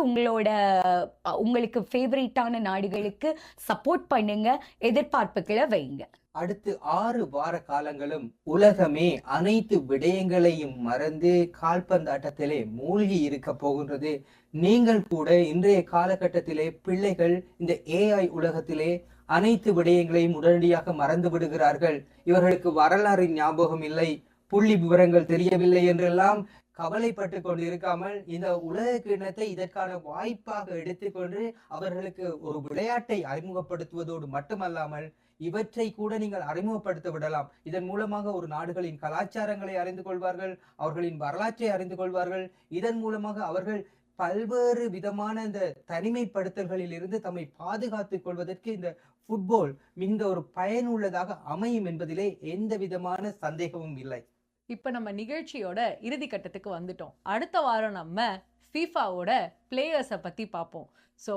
உங்களுக்கு ஃபேவரட்டான நாடுகளுக்கு சப்போர்ட் பண்ணுங்க, எதிர்பார்ப்புகளை வைங்க. அடுத்து 6 வார காலங்களும் உலகமே அனைத்து விடயங்களையும் மறந்து கால்பந்தாட்டத்திலே மூழ்கி இருக்க போகின்றது. நீங்கள் கூட இன்றைய காலகட்டத்திலே பிள்ளைகள் இந்த AI உலகத்திலே அனைத்து விடயங்களையும் உடனடியாக மறந்து விடுகிறார்கள். இவர்களுக்கு வரலாறு ஞாபகம் இல்லை, புள்ளி விவரங்கள் தெரியவில்லை என்றெல்லாம் கவலைப்பட்டு கொண்டு இருக்காமல் இந்த உலக கிண்ணத்தை இதற்கான வாய்ப்பாக எடுத்துக்கொண்டு அவர்களுக்கு ஒரு விளையாட்டை அறிமுகப்படுத்துவதோடு மட்டுமல்லாமல் இவற்றை கூட நீங்கள் அறிமுகப்படுத்த விடலாம். இதன் மூலமாக ஒரு நாடுகளின் கலாச்சாரங்களை அறிந்து கொள்வார்கள், அவர்களின் வரலாற்றை அறிந்து கொள்வார்கள். இதன் மூலமாக அவர்கள் பல்வேறு விதமான இந்த தனிமைப்படுத்தல்களில் இருந்து தம்மை பாதுகாத்துக் கொள்வதற்கு இந்த ஃபுட்பால் மிக ஒரு பயனுள்ளதாக அமையும் என்பதிலே எந்த விதமான சந்தேகமும் இல்லை. இப்போ நம்ம நிகழ்ச்சியோட இறுதி கட்டத்துக்கு வந்துட்டோம். அடுத்த வாரம் நம்ம ஃபீஃபாவோட பிளேயர்ஸை பற்றி பார்ப்போம். ஸோ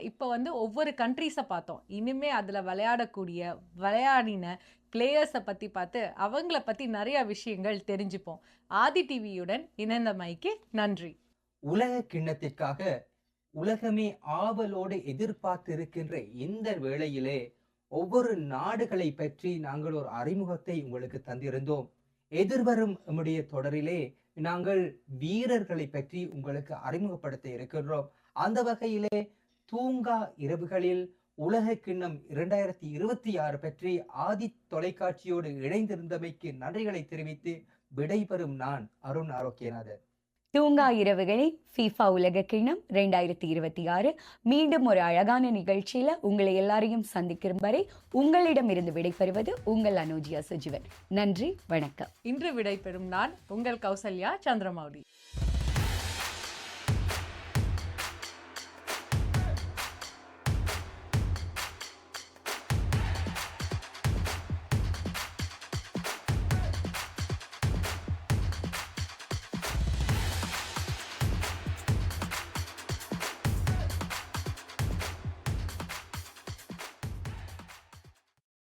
இப்போ வந்து ஒவ்வொரு கண்ட்ரீஸை பார்த்தோம். இனிமே அதில் விளையாடின பிளேயர்ஸை பற்றி பார்த்து அவங்கள பற்றி நிறைய விஷயங்கள் தெரிஞ்சுப்போம். ஆதி டிவியுடன் இணைந்தமைக்கு நன்றி. உலக கிண்ணத்திற்காக உலகமே ஆவலோடு எதிர்பார்த்து இருக்கின்ற இந்த வேளையிலே ஒவ்வொரு நாடுகளை பற்றி நாங்கள் ஒரு அறிமுகத்தை உங்களுக்கு தந்திருந்தோம். எதிர்வரும் நம்முடைய தொடரிலே நாங்கள் வீரர்களை பற்றி உங்களுக்கு அறிமுகப்படுத்த இருக்கின்றோம். அந்த வகையிலே தூங்கா இரவுகளில் உலக கிண்ணம் 2026 பற்றி ஆதி தொலைக்காட்சியோடு இணைந்திருந்தமைக்கு நன்றிகளை தெரிவித்து விடைபெறும் நான் அருண் ஆரோக்கியநாதன். தூங்கா இரவுகளில் ஃபீஃபா உலக கிண்ணம் 2026 மீண்டும் ஒரு அழகான நிகழ்ச்சியில உங்களை எல்லாரையும் சந்திக்கும் வரை உங்களிடமிருந்து விடைபெறுவது உங்கள் அனோஜியா சுஜீவன். நன்றி, வணக்கம். இன்று விடைபெறும் நான் உங்கள் கௌசல்யா சந்திரமௌலி.